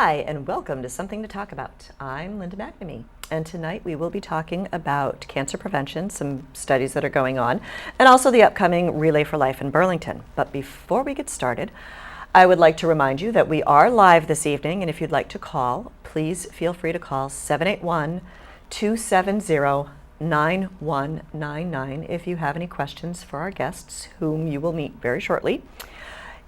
Hi, and welcome to Something to Talk About. I'm Linda McNamee, and tonight we will be talking about cancer prevention, some studies that are going on, and also the upcoming Relay for Life in Burlington. But before we get started, I would like to remind you that we are live this evening, and if you'd like to call, please feel free to call 781-270-9199 if you have any questions for our guests, whom you will meet very shortly.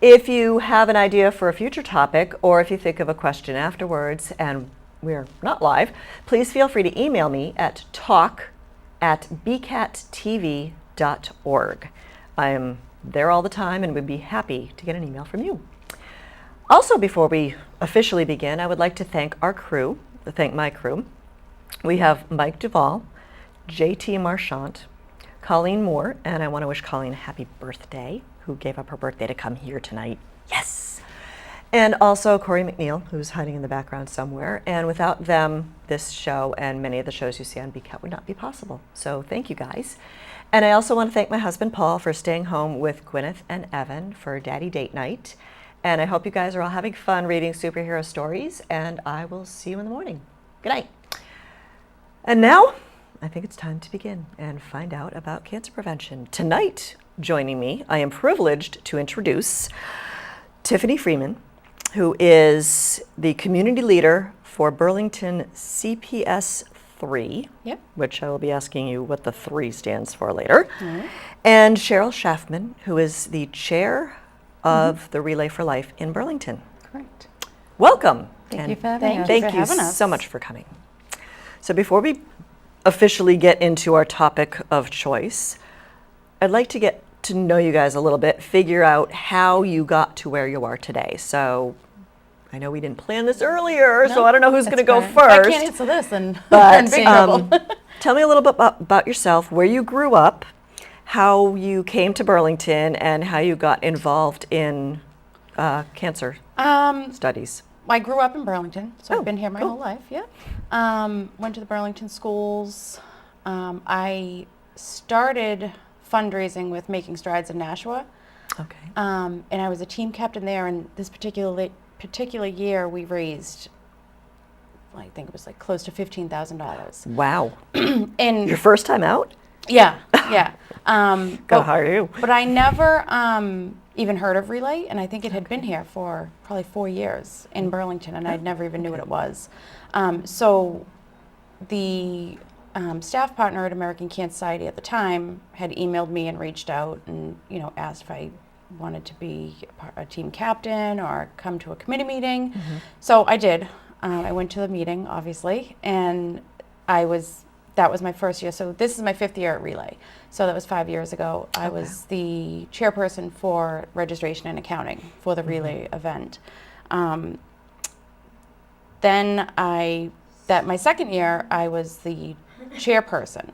If you have an idea for a future topic, or if you think of a question afterwards and we're not live, please feel free to email me at talk@bcattv.org. I am there all the time and would be happy to get an email from you. Also, before we officially begin, I would like to thank my crew. We have Mike Duvall, JT Marchant, Colleen Moore, and I want to wish Colleen a happy birthday, who gave up her birthday to come here tonight. Yes! And also Corey McNeil, who's hiding in the background somewhere. And without them, this show and many of the shows you see on BCAT would not be possible. So thank you guys. And I also want to thank my husband Paul for staying home with Gwyneth and Evan for Daddy Date Night. And I hope you guys are all having fun reading superhero stories, and I will see you in the morning. Good night. And now, I think it's time to begin and find out about cancer prevention. Tonight, joining me, I am privileged to introduce Tiffany Freeman, who is the community leader for Burlington CPS 3, which I will be asking you what the 3 stands for later, and Cheryl Shafman, who is the chair of the Relay for Life in Burlington. Correct. Welcome. Thank you for having us. Thank you so much for coming. So before we officially get into our topic of choice, I'd like to get to know you guys a little bit, figure out how you got to where you are today. So I know we didn't plan this earlier, so I don't know who's going to go first. I can't answer this and but big trouble. Tell me a little bit about yourself, where you grew up, how you came to Burlington, and how you got involved in cancer studies. I grew up in Burlington, so I've been here my whole life, went to the Burlington schools. I started fundraising with Making Strides in Nashua. Okay. And I was a team captain there, and this particular year we raised, I think it was like close to $15,000. Wow. And your first time out? Yeah. How are you? But I never even heard of Relay, and I think it had been here for probably 4 years in Burlington, and I never even knew what it was. So the staff partner at American Cancer Society at the time had emailed me and reached out and asked if I wanted to be a team captain or come to a committee meeting. So I did. I went to the meeting, obviously, and that was my first year. So this is my 5th year at Relay. So that was 5 years ago. I was the chairperson for registration and accounting for the Relay event. Then my second year, I was the chairperson.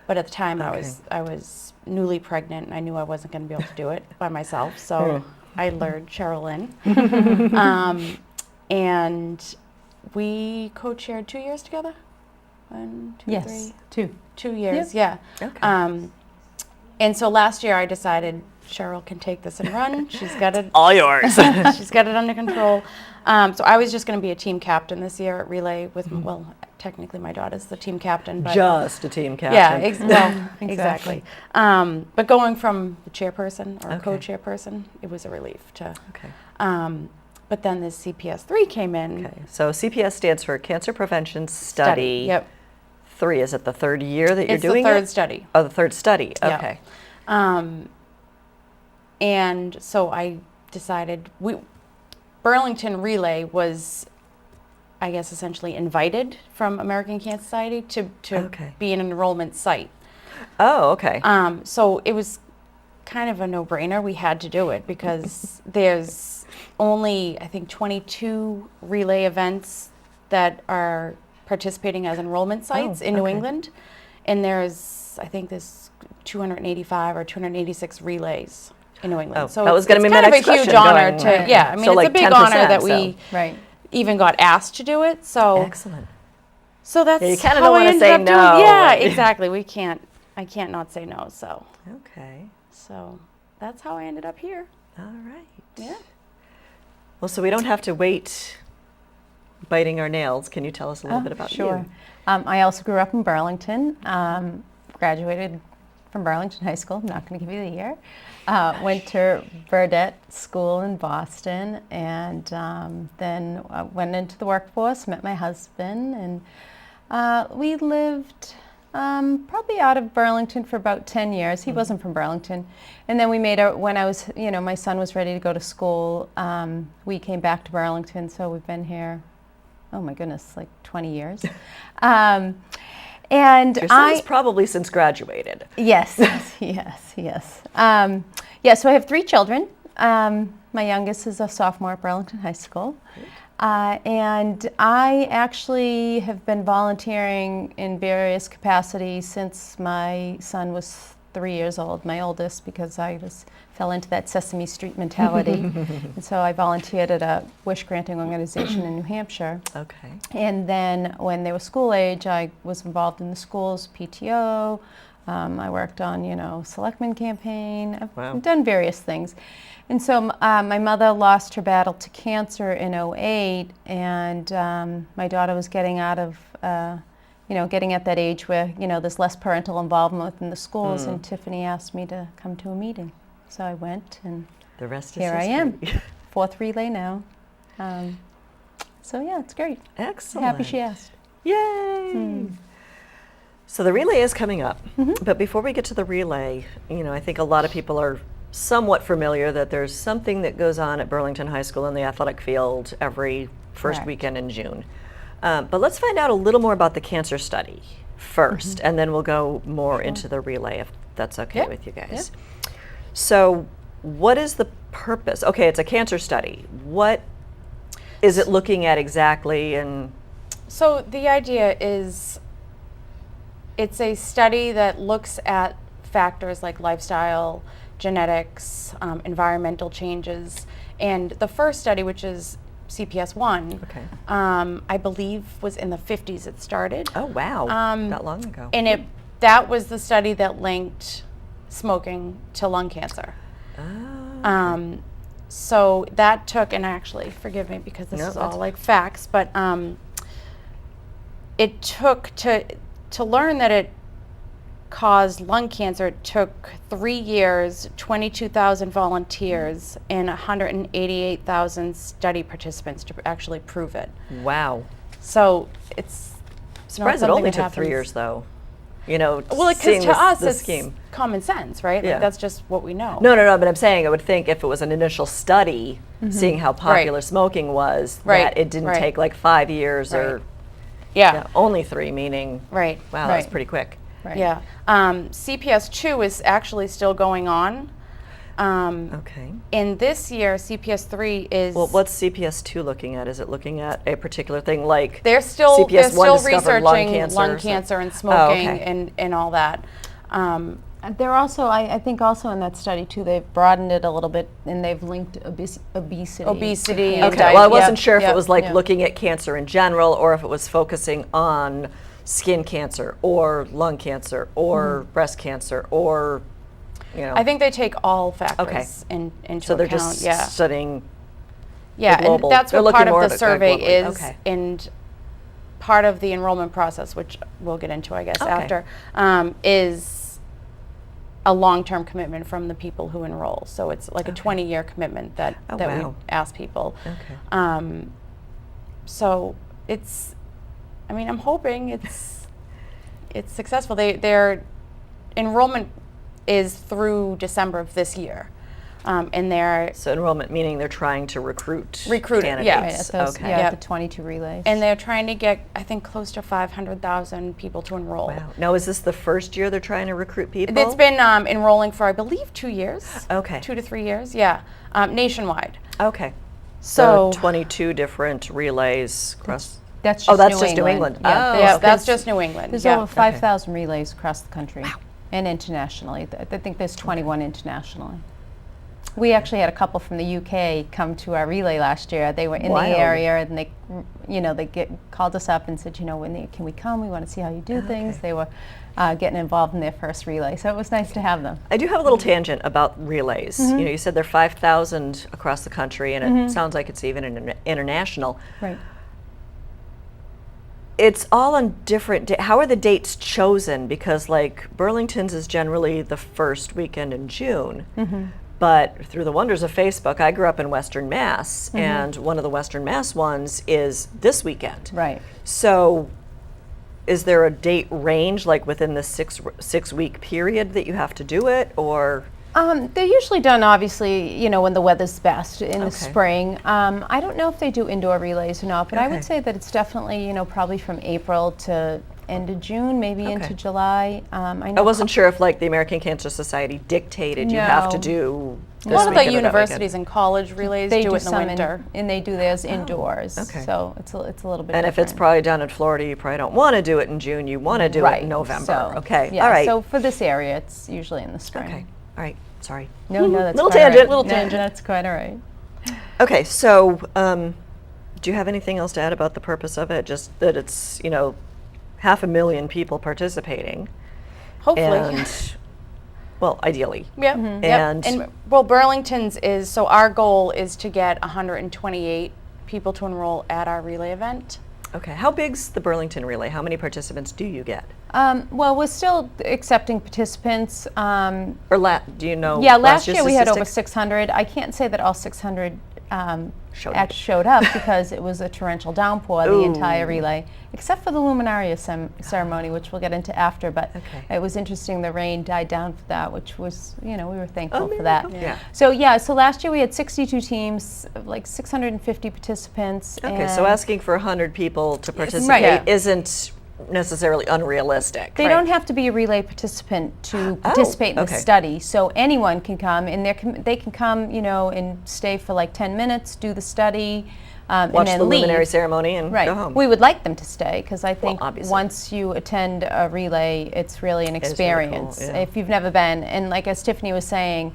But at the time, I was newly pregnant, and I knew I wasn't going to be able to do it by myself. So I lured Cheryl in. And we co-chaired 2 years together. 1, 2, Yes, 3. 2 years, yeah. Okay. And so last year I decided Cheryl can take this and run. She's got it all yours. She's got it under control. So I was just going to be a team captain this year at Relay with, technically my daughter's the team captain. But just a team captain. Yeah, exactly. But going from the chairperson or co-chairperson, it was a relief to. But then this CPS 3 came in. Okay. So CPS stands for Cancer Prevention Study. Yep. 3, is it the 3rd year that you're doing it? It's the 3rd it? study. Oh, the 3rd study. Okay. And so I decided Burlington Relay was, I guess, essentially invited from American Cancer Society to be an enrollment site. Oh, okay. So it was kind of a no-brainer. We had to do it because there's only, I think, 22 Relay events that are participating as enrollment sites in New England, and there's 285 or 286 relays in New England. So that was going to be my next question. It's kind of a huge honor to, I mean, it's a big honor that we even got asked to do it. So excellent. So that's you kind of how don't I want to ended say up no. doing. Yeah, exactly. I can't not say no. So okay. So that's how I ended up here. All right. Yeah. Well, so we don't have to wait biting our nails, can you tell us a little bit about Sure. you? I also grew up in Burlington, graduated from Burlington High School. I'm not going to give you the year. Went to Burdett School in Boston, and then went into the workforce, met my husband, and we lived probably out of Burlington for about 10 years. He wasn't from Burlington. And then we made when I was, my son was ready to go to school, we came back to Burlington, so we've been here, oh my goodness, like 20 years. And Your son's probably since graduated. Yes, yes. So I have 3 children. My youngest is a sophomore at Burlington High School. And I actually have been volunteering in various capacities since my son was 3 years old, my oldest, because I fell into that Sesame Street mentality. And so I volunteered at a wish-granting organization in New Hampshire. Okay. And then when they were school age, I was involved in the school's PTO. I worked on, selectman campaign. I've done various things. And so my mother lost her battle to cancer in '08, and my daughter was getting out of, getting at that age where, there's less parental involvement within the schools, and Tiffany asked me to come to a meeting. So I went, and the rest is here I history. am, 4th relay now. So yeah, it's great. Excellent. Happy she asked. Yay! So the relay is coming up, but before we get to the relay, I think a lot of people are somewhat familiar that there's something that goes on at Burlington High School in the athletic field every first Correct. weekend in June. But let's find out a little more about the cancer study first, and then we'll go more into the relay if that's okay with you guys. So what is the purpose? Okay, it's a cancer study. What is it looking at exactly? And So the idea is it's a study that looks at factors like lifestyle, genetics, environmental changes. And the first study, which is CPS-1, I believe was in the 50s it started. oh wow, not long ago. And that was the study that linked smoking to lung cancer. So that took, and actually, forgive me because this is all like facts, but it took to learn that it caused lung cancer, it took 3 years, 22,000 volunteers, and 188,000 study participants to actually prove it. Wow. So it's Surprised it only took 3 years, though. Well, seeing because to us, the it's scheme. common sense, right? Yeah. Like, that's just what we know. No, but I'm saying I would think if it was an initial study, seeing how popular smoking was, that it didn't take like 5 years or only 3, meaning, wow, that was pretty quick. Right. Yeah. CPS-2 is actually still going on. Okay. And this year, CPS-3 is... Well, what's CPS-2 looking at? Is it looking at a particular thing like They're still CPS-1 discovered researching lung cancer and smoking and all that. They're also, I think also in that study too, they've broadened it a little bit and they've linked obesity. Obesity. and Okay, diet- well, I wasn't sure if yeah, it was like yeah. looking at cancer in general or if it was focusing on skin cancer or lung cancer or breast cancer or, I think they take all factors into so they're account. just studying Yeah, global. and that's They're what looking part more of the at it kind of survey globally. is, Okay. and part of the enrollment process, which we'll get into, I guess, Okay. after, is a long-term commitment from the people who enroll. So it's like a 20-year commitment that we wow. ask people. Okay. So it's, I'm hoping it's successful. Their enrollment is through December of this year. And they're So enrollment meaning they're trying to recruit yeah. candidates. Right, at those, Okay. yeah, the 22 relays. and they're trying to get, I think, close to 500,000 people to enroll. Wow. Now, is this the first year they're trying to recruit people? It's been enrolling for, I believe, 2 years. Okay. 2 to 3 years, yeah, nationwide. Okay. So 22 different relays across. That's just Oh, that's New just New England. England. Yeah, Oh, yeah, okay. that's just New England. There's yeah. over 5,000 relays across the country and internationally. I think there's 21 internationally. We actually had a couple from the UK come to our relay last year. They were in Wild. the area and they called us up and said, can we come? We want to see how you do things. They were getting involved in their first relay. So it was nice to have them. I do have a little tangent about relays. You said there are 5,000 across the country, and it sounds like it's even international. Right. it's all on different how are the dates chosen? Because like Burlington's is generally the first weekend in June. But through the wonders of Facebook, I grew up in Western Mass, and one of the Western Mass ones is this weekend. Right. So is there a date range, like within the six week period that you have to do it, or? They're usually done, obviously, you know, when the weather's best in the Okay. spring. I don't know if they do indoor relays or not, but I Okay. would say that it's definitely, you know, probably from April to end of June, maybe Okay. into July. I know I wasn't sure if like the American Cancer Society dictated you have to No. do A this lot of weekend the or that universities and college relays they do do it in the some winter. and they do theirs indoors. okay. So it's a little bit And if it's different. probably down in Florida, you probably don't want to do it in June. You want to do it in November. So, Okay. Yeah, All right. so for this area, it's usually in the spring. Okay. All right. Sorry. No, that's Little quite all right. tangent. Little No, tangent. That's quite all right. Okay. So, do you have anything else to add about the purpose of it? Just that it's 500,000 people participating, Hopefully. and well, ideally. Yep. And- Yep. And well, Burlington's is, so our goal is to get 128 people to enroll at our relay event. Okay. How big's the Burlington relay? How many participants do you get? Well, we're still accepting participants. Or do you know? Yeah, last year year's we had over statistics? 600. I can't say that all 600 Showed showed up because it was a torrential downpour the entire Ooh. relay, except for the luminaria ceremony, which we'll get into after. But Okay. it was interesting. The rain died down for that, which was, we were thankful for miracle. that. Yeah. So last year we had 62 teams, like 650 participants. Okay, so and asking for 100 people to participate Right. isn't necessarily unrealistic. They don't have to be a relay participant to participate in the okay. study. So anyone can come, and they can come, and stay for like 10 minutes, do the study, and Watch then the leave. luminary ceremony and Right. go home. We would like them to stay because I think obviously. once you attend a relay, it's really an is really cool, experience. yeah. If you've never been, and like as Tiffany was saying,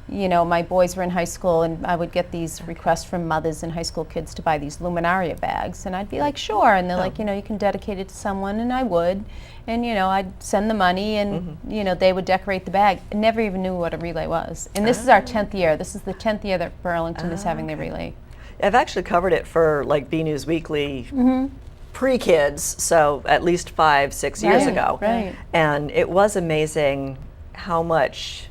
my boys were in high school, and I would get these requests from mothers and high school kids to buy these luminaria bags, and I'd be like, sure, and they're like, you can dedicate it to someone, and I would, and I'd send the money, and they would decorate the bag. I never even knew what a relay was, and this is our 10th year. This is the 10th year that Burlington is having their relay. I've actually covered it for like B News Weekly pre-kids, so at least 5-6 years Right, ago. right. And it was amazing how much,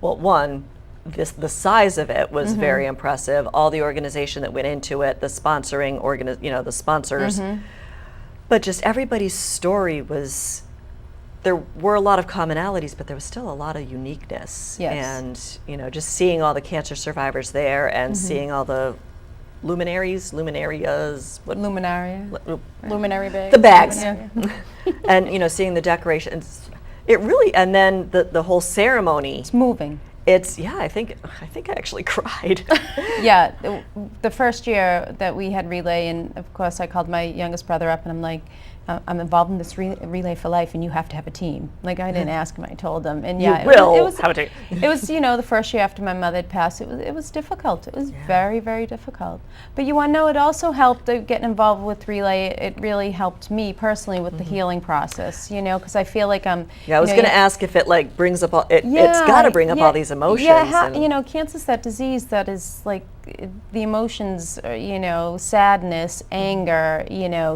well, one, the size of it was very impressive. All the organization that went into it, the sponsoring the sponsors, but just everybody's story was. There were a lot of commonalities, but there was still a lot of uniqueness. Yes. And just seeing all the cancer survivors there, and seeing all the luminarias, Luminaria. Luminary bags. the bags, Yeah. and seeing the decorations. It really, and then the whole ceremony. It's moving. I think I actually cried. Yeah, the first year that we had relay, and of course I called my youngest brother up and I'm like, I'm involved in this relay for life, and you have to have a team. Like, I didn't ask him, I told him. And yeah, You will it was have a team. It was, the first year after my mother had passed, it was difficult. It was very, very difficult. But you want to know, it also helped getting involved with relay. It really helped me personally with the healing process, because I feel like I'm. Yeah, I was going to ask if it like brings up all. It's got to bring up all these emotions. Yeah, and- cancer's that disease that is like the emotions, sadness, anger,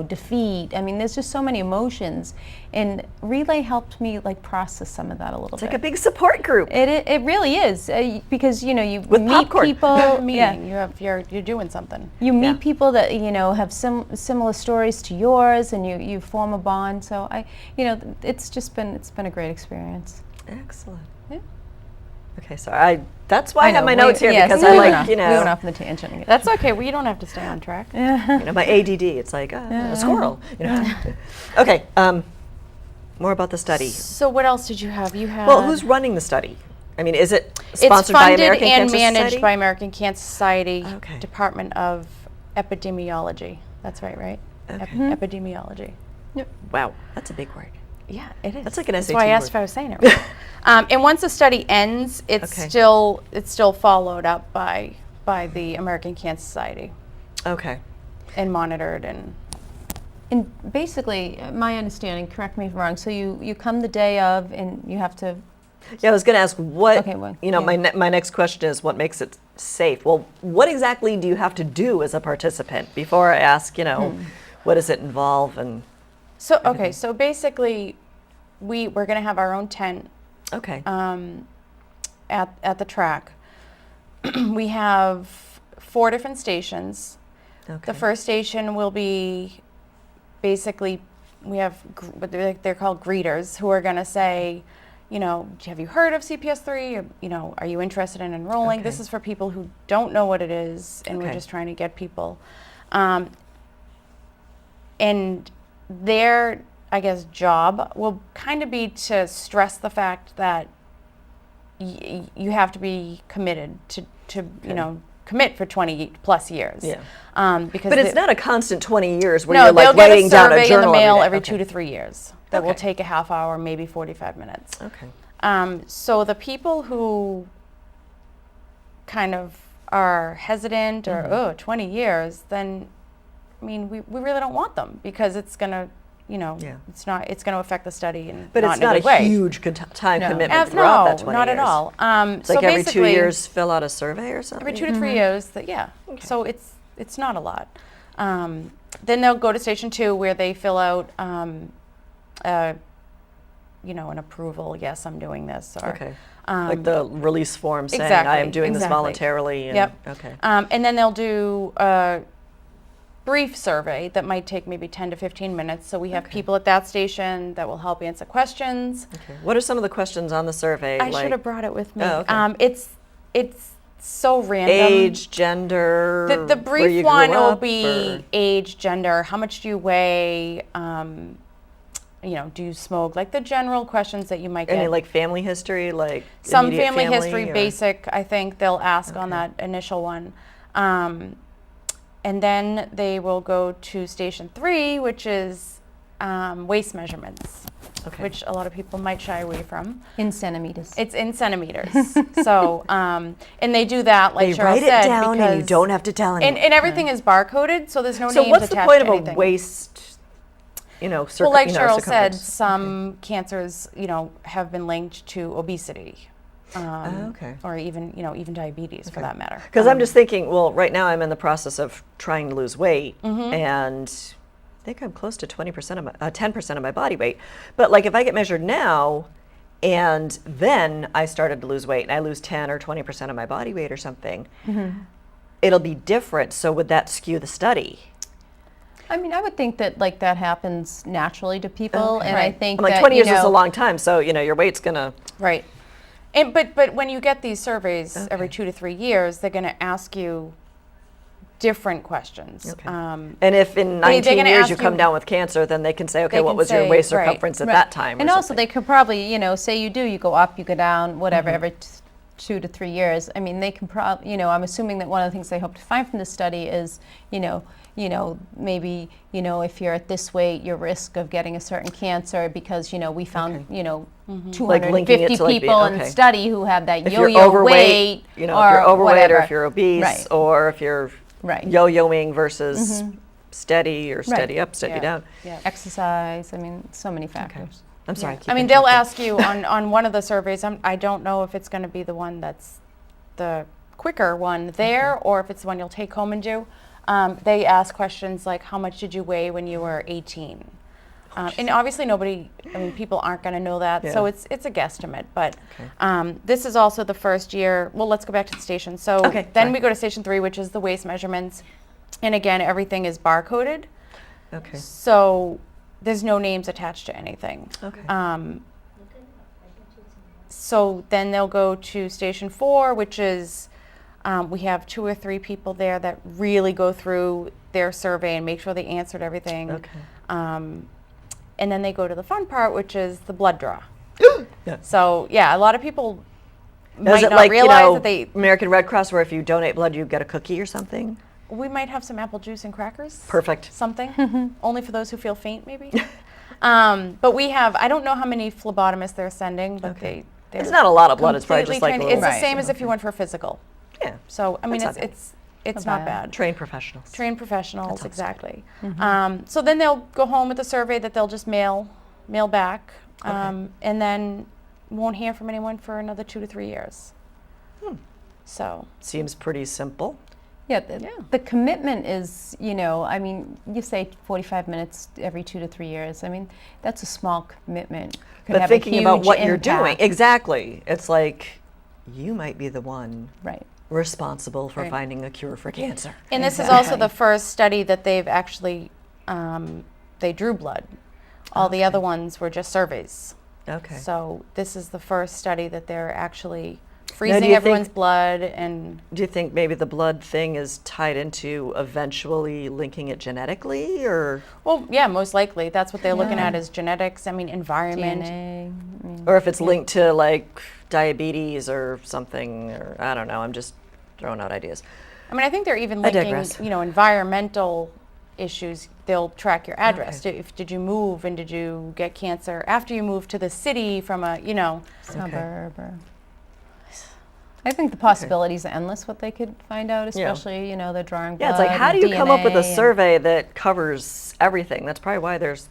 defeat. I mean, there's just so many emotions, and relay helped me like process some of that a little It's bit. like a big support group. It really is because you With meet popcorn. people. Meeting. You're doing something. You meet Yeah. people that have similar stories to yours, and you form a bond. So it's been a great experience. Excellent. Yeah. Okay, so that's why I have know, my notes here, yes, because we I went like off- we went off on the tangent again. That's okay. We don't have to stay on track. my ADD. It's like a squirrel. Okay. More about the study. So what else did you have? You had. Well, who's running the study? I mean, is it It's sponsored by funded American and Cancer managed Society? by American Cancer Society, Okay. Department of Epidemiology. That's right? Okay. Epidemiology. Wow, that's a big word. Yeah, it is. That's like an That's SAT why I asked word. if I was saying it right. And once the study ends, it's Okay. still followed up by the American Cancer Society Okay. and monitored and. And basically, my understanding, correct me if I'm wrong, so you come the day of and you have to. Yeah, I was going to ask what. Okay, well, my next question is what makes it safe. Well, what exactly do you have to do as a participant before I ask? What does it involve and So okay, everything? so basically, we're going to have our own tent Okay. at the track. We have 4 different stations. Okay. The first station will be basically, we have what they're called greeters, who are going to say, you know, have you heard of CPS3? Or, you know, are you interested in enrolling? Okay. This is for people who don't know what it is, and we're Okay. just trying to get people. And their, I guess, job will kind of be to stress the fact that you have to be committed to you know, commit for 20 plus years. Yeah. Because But it's not a constant 20 years where no, you're they'll like get writing a down a survey in the journal mail day. every Okay. 2 to 3 years. That will Okay. take a half hour, maybe 45 minutes. Okay. So the people who kind of are hesitant or 20 years, then I mean we really don't want them, because it's gonna, you know, Yeah. it's going to affect the study and But not it's in not a a good way. huge time No. commitment throughout that 20 not years. at all. It's So like every 2 basically, years fill out a survey or something? every 2 to 3 years. So it's not a lot. Then they'll go to station 2, where they fill out, you know, an approval. Yes, I'm doing this. Or, Okay. Like the release form saying, I exactly, am doing this exactly. voluntarily. And, Yep. Okay. And then they'll do a brief survey that might take maybe 10 to 15 minutes. So we have Okay. people at that station that will help answer questions. Okay. What are some of the questions on the survey? I like should have brought it with me. Oh, okay. It's so random. age, gender, The where you brief one grew will up, be or- age, gender, how much do you weigh, you know, do you smoke? Like the general questions that you might get. any like family history, like Some immediate family history, or- basic, I think they'll ask on Okay. that initial one. And then they will go to station 3, which is waist measurements, Okay. which a lot of people might shy away from. In centimeters. It's in centimeters. So, and they do that, like They Cheryl write said, it down because and you don't have to tell anyone. and everything is barcoded, so there's no So names what's the attached point to of anything. a waist, you know, Well, like you know, Cheryl said, circumference? some cancers, you know, have been linked to obesity, okay. or even, you know, even diabetes for that matter. Because I'm just thinking, well, right now I'm in the process of trying to lose weight, Mm-hmm. and I think I'm close to 20% of my, 10% of my body weight. But like if I get measured now, and then I started to lose weight, and I lose 10 or 20% of my body weight or something, it'll be different. So would that skew the study? I mean, I would think that like that happens naturally to people, Okay. and I Right. think I'm like that 20 years you know, is a long time, so you know your weight's gonna. Right. And but when you get these surveys every Okay. 2 to 3 years, they're going to ask you different questions. Okay. And if in they're 19 gonna years ask you come you- down with cancer, then they can say, okay, They what can was your say, waist right, circumference at right. that time? And or also, something. they could probably, you know, say you do, you go up, you go down, whatever, every 2 to 3 years. I mean, they can probably, you know, I'm assuming that one of the things they hope to find from this study is, you know, maybe, you know, if you're at this weight, your risk of getting a certain cancer, because, you know, we found, Okay. you know, Like linking it 250 to, like, the- people in okay. the study who have that if you're yo-yo overweight, weight, you know, if you're overweight whatever. or if you're obese, Right. or if you're Right. yo-yoing versus steady or steady Right. up, steady Yeah. down. Yeah. Exercise, I mean, so many factors. I'm sorry. Yeah. keep I mean, they'll interrupting. ask you on one of the surveys, I don't know if it's going to be the one that's the quicker one there, or if it's the one you'll take home and do. They ask questions like, how much did you weigh when you were 18? And obviously people aren't going to know that, so Yeah. it's a guesstimate. But Okay. this is also the first year. Well, let's go back to the station. So Okay, then fine. we go to station 3, which is the waist measurements. And again, everything is barcoded. Okay. So there's no names attached to anything. Okay. So then they'll go to station 4, which is we have 2 or 3 people there that really go through their survey and make sure they answered everything. Okay. And then they go to the fun part, which is the blood draw. Yeah. So yeah, a lot of people Now, is might it not like, realize that they. American Red Cross, where if you donate blood, you get a cookie or something? We might have some apple juice and crackers. Perfect. Something. Only for those who feel faint, maybe. But we have. I don't know how many phlebotomists they're sending, but Okay. they're It's not a lot of blood. It's probably completely just like a trained. little. It's the Right. same as if you went for a physical. Yeah. So I mean, That's not it's Not not bad. bad. Trained professionals. Trained professionals, sounds good. exactly. So then they'll go home with a survey that they'll just mail back, Okay. and then won't hear from anyone for another 2 to 3 years. Hmm. So Seems pretty simple. Yeah, the commitment is, I mean, you say 45 minutes every 2 to 3 years. I mean, that's a small commitment. Could But have a thinking about huge what you're doing, impact. exactly. It's like you might be the one Right. responsible for Right. finding a cure for cancer. And this is also Exactly. the first study that they've actually, they drew blood. All the other ones were just surveys. Okay. So this is the first study that they're actually do freezing you everyone's think- blood and Do you think maybe the blood thing is tied into eventually linking it genetically, or well, yeah, most likely that's what they're looking Yeah. at is genetics. I mean, environment. DNA. I mean, or if it's linked to like diabetes or something, or I don't know. I'm just throwing out ideas. I mean, I think they're even I linking, digress. environmental issues. They'll track your address. Did you move and did you get cancer after you moved to the city from a, suburb or. I think the possibilities are endless. What they could find out, especially they're drawing blood. Yeah, it's like how do and you come up with a DNA and- survey that covers everything? That's probably why there's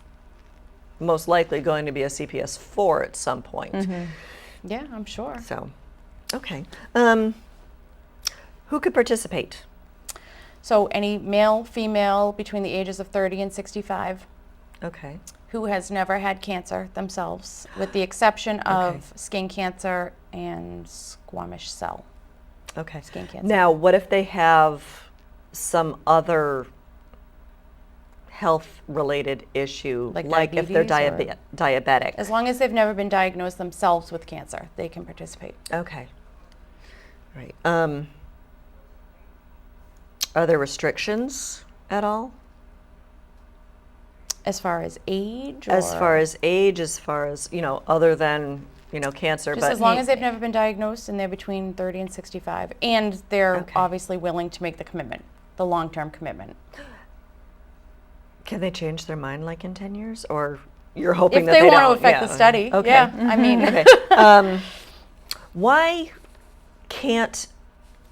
most likely going to be a CPS 4 at some point. Yeah, I'm sure. So, okay. Who could participate? So any male, female between the ages of 30 and 65 Okay. who has never had cancer themselves, with the exception of skin cancer and squamous cell Okay. skin cancer. Now, what if they have some other health-related issue, Like if they're diabetes diabetic? As long as they've never been diagnosed themselves with cancer, they can participate. Okay. Right. Are there restrictions at all? As far as age? As or- far as age, as far as, other than, cancer, Just but as long as they've never been diagnosed and they're between 30 and 65. And they're Okay. obviously willing to make the commitment, the long-term commitment. can they change their mind like in 10 years? Or you're hoping If that they want to don't? affect the Yeah. study, Okay. yeah. I mean, Okay. Why can't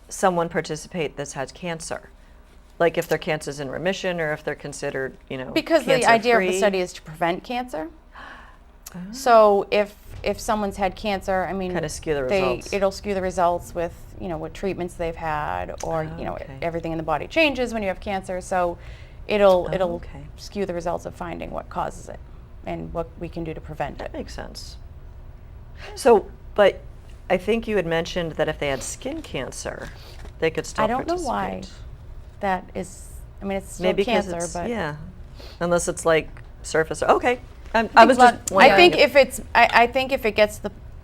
someone participate that's had cancer? Like if their cancer's in remission or if they're considered, because the idea of the cancer-free? study is to prevent cancer. So if someone's had cancer, I mean, Kinda skew the results. it'll skew the results with what treatments they've had, or Okay. everything in the body changes when you have cancer. So it'll okay. skew the results of finding what causes it and what we can do to prevent That it. makes sense. So, but I think you had mentioned that if they had skin cancer, they could still I don't know participate. why that is. I mean, it's still Maybe because cancer, it's, but yeah, unless it's like surface. Okay, I was just. I wondering think if it's, I think if it gets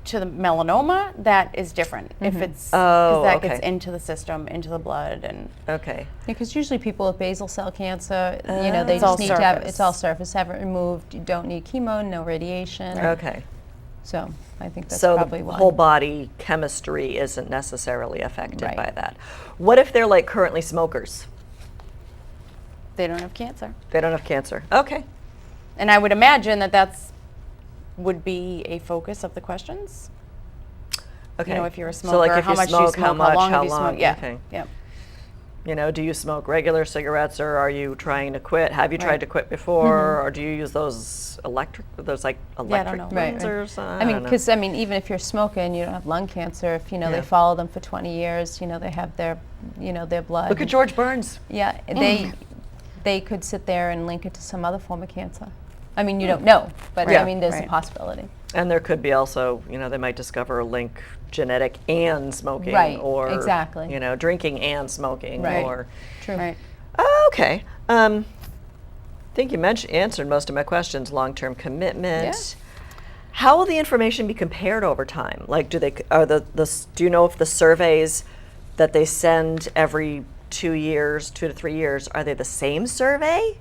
to the melanoma, that is different. If it's, because that gets okay. into the system, into the blood, and Okay. Because usually people with basal cell cancer, they It's all just need to have surface. it's all surface, have it removed. You don't need chemo, no radiation. Okay. So I think that's So probably the why. whole body chemistry isn't necessarily affected Right. by that. What if they're like currently smokers? they don't have cancer. They don't have cancer. Okay. And I would imagine that would be a focus of the questions. Okay. If you're a So like smoker, if how you much do you smoke, smoke, how much, long how have you long? smoked? Yeah. Okay. Yeah. Do you smoke regular cigarettes or are you trying to quit? Have you tried Right. to quit before, or do you use those electric know. ones Right. or something? I mean, because even if you're smoking, you don't have lung cancer. If Yeah. they follow them for 20 years, they have their their blood. Look at George Burns. Yeah, they could sit there and link it to some other form of cancer. I mean, you don't know, but Yeah. I mean, there's Right. a possibility. And there could be also, they might discover a link genetic and smoking, Right, or exactly. drinking and smoking, Right. or True. Right. okay. I think you answered most of my questions. Long-term commitment. How will the information be compared over time? Like, do you know if the surveys that they send every 2 years, 2 to 3 years, are they the same survey,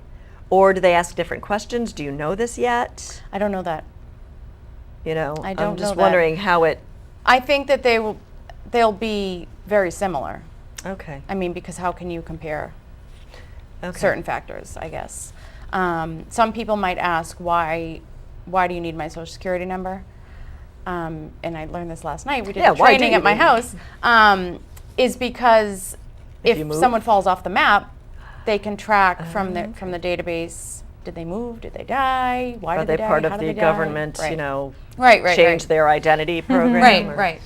or do they ask different questions? Do you know this yet? I don't know that. I I I'm don't just know that. wondering how it. I think that they'll be very similar. Okay. I mean, because how can you compare Okay. certain factors, I guess. Some people might ask, why do you need my social security number? And I learned this last night. We did Yeah, why do training you at my need house. Is because If you if move? someone falls off the map, they can track from the database. Did they move? Did they die? Why Are did they they die? part How of did the they die? government, Right. change their identity program? Right, or- right.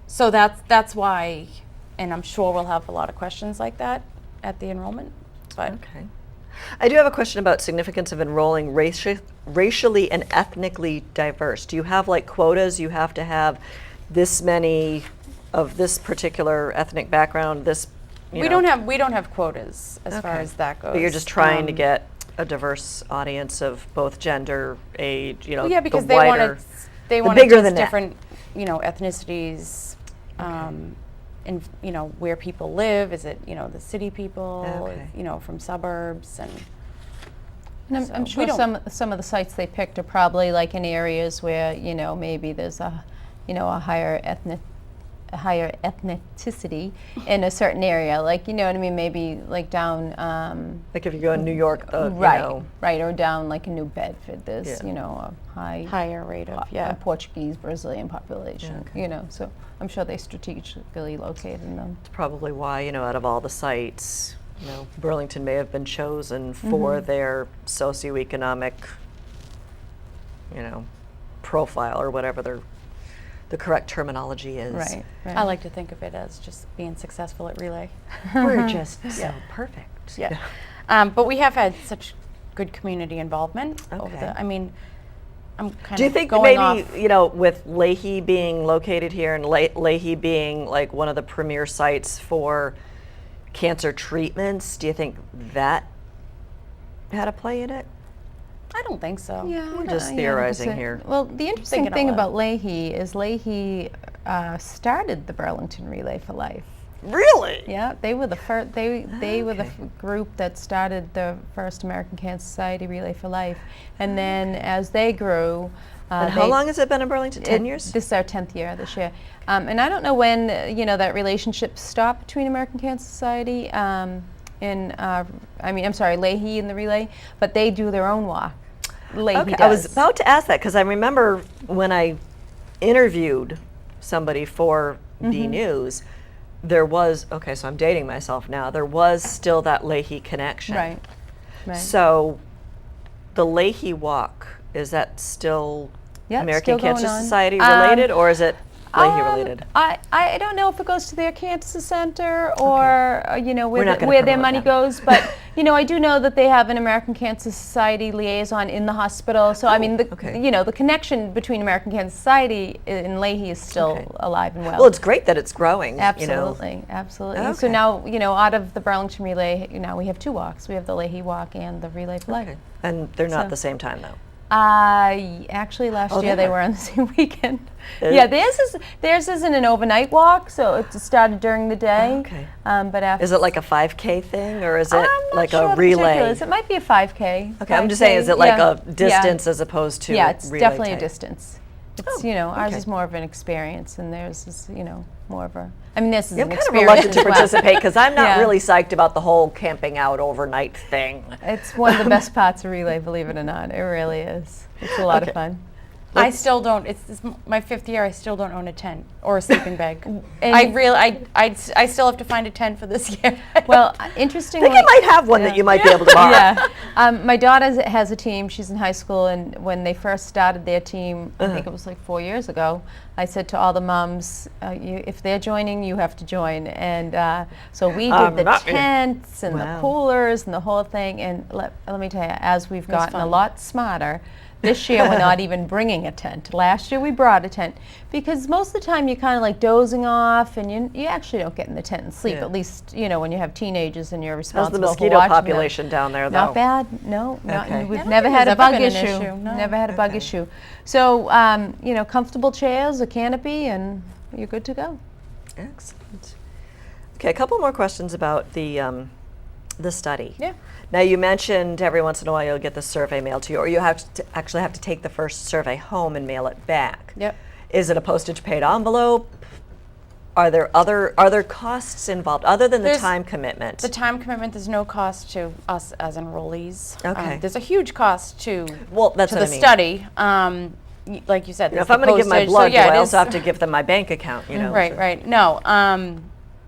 So that's why and I'm sure we'll have a lot of questions like that at the enrollment. But Okay. I do have a question about significance of enrolling racially and ethnically diverse. Do you have like quotas? You have to have this many of this particular ethnic background, this, you we know. don't have quotas as far Okay. as that goes. But you're just trying to get a diverse audience of both gender, age, Well, yeah, because the they want wider, to they the want to bigger test the net. different, ethnicities, and where people live. Is it the city people, Okay. from suburbs, and And So I'm we sure don't- some of the sites they picked are probably like in areas where, maybe there's a higher ethnicity in a certain area, like, what I mean, maybe like down, Like if you go in New York, right, or down like in New Bedford, there's, Yeah. a high higher rate of Portuguese, Brazilian population, so I'm sure they strategically located them. It's probably why, out of all the sites, Burlington may have been chosen for their socioeconomic, profile or whatever the correct terminology is. Right. I like to think of it as just being successful at relay. We're just so perfect. Yeah. But we have had such good community involvement over Okay. the. I mean, I'm kind Do you of think going maybe, off. with Leahy being located here and Leahy being like one of the premier sites for cancer treatments, do you think that had a play in it? I don't think so. We're just theorizing here. Well, the interesting Thinking out thing loud. about Leahy is Leahy started the Burlington Relay for Life. Really? Yeah, they were the first. They were the Okay. group that started the first American Cancer Society Relay for Life, and then as they grew. And how long has it been in Burlington? 10 years? This is our 10th year this year, and I don't know when that relationship stopped between American Cancer Society Leahy and the Relay, but they do their own walk. Leahy Okay, does. I was about to ask that because I remember when I interviewed somebody for D News, there was, so I'm dating myself now, there was still that Leahy connection. Right. So the Leahy Walk, is that still Yeah, it's American still going Cancer on. Society related or is it Leahy related? I don't know if it goes to their cancer center or We're not gonna where their promote money them. goes, but I do know that they have an American Cancer Society liaison in the hospital. So I mean, the connection between American Cancer Society and Leahy is still alive and well. Well, it's great that it's growing. Absolutely, absolutely. So Okay. now, out of the Burlington Relay, now we have two walks. We have the Leahy Walk and the Relay for Life. Okay. And they're not So- the same time though. Actually, last Oh, year they they are. were on the same weekend. Is Yeah, it? theirs isn't an overnight walk, so it started during the day. Okay. But after Is it like a 5K thing or is it I'm not like sure a the relay? particulars. It might be a 5K. Okay, I'm just saying, is it 5K, like yeah. a distance as opposed to Yeah, it's relay definitely type? a distance. It's Oh, ours okay. is more of an experience, and theirs is more of a. I mean, this is Yeah, I'm an kind of experience reluctant to as well. participate because I'm not Yeah. really psyched about the whole camping out overnight thing. It's one of the best parts of relay, believe it or not. It really is. It's a lot Okay. of fun. I still don't. It's my 5th year. I still don't own a tent or a sleeping bag. And- I still have to find a tent for this year. Well, I interestingly, think I might have one that you might be able to borrow. yeah. My daughter has a team. She's in high school, and when they first started their team, I think it was like 4 years ago, I said to all the moms, if they're joining, you have to join. And so we did the not- tents and Wow. the coolers and the whole thing. And let me tell you, as we've gotten a fun. lot smarter, this year we're not even bringing a tent. Last year we brought a tent because most of the time you're kind of like dozing off and you actually don't get in the tent and sleep. Yeah. At least when you have teenagers and you're How's responsible the for mosquito watching them. population down there though? Not bad. No, Okay. we've don't never think had a there's ever bug been an issue. issue, no. Never had a bug Okay. issue. So comfortable chairs, a canopy, and you're good to go. Excellent. Okay, a couple more questions about the study. Yeah. Now you mentioned every once in a while you'll get the survey mailed to you, or you actually have to take the first survey home and mail it back. Yep. Is it a postage paid envelope? Are there other costs involved other than the There's- time commitment? The time commitment, there's no cost to us as enrollees. Okay. There's a huge cost to Well, that's to what the I mean. study. Like you said, You know, there's if I'm the going to give my postage. blood, so yeah, do I it also is- have to give them my bank account? Right, so- right.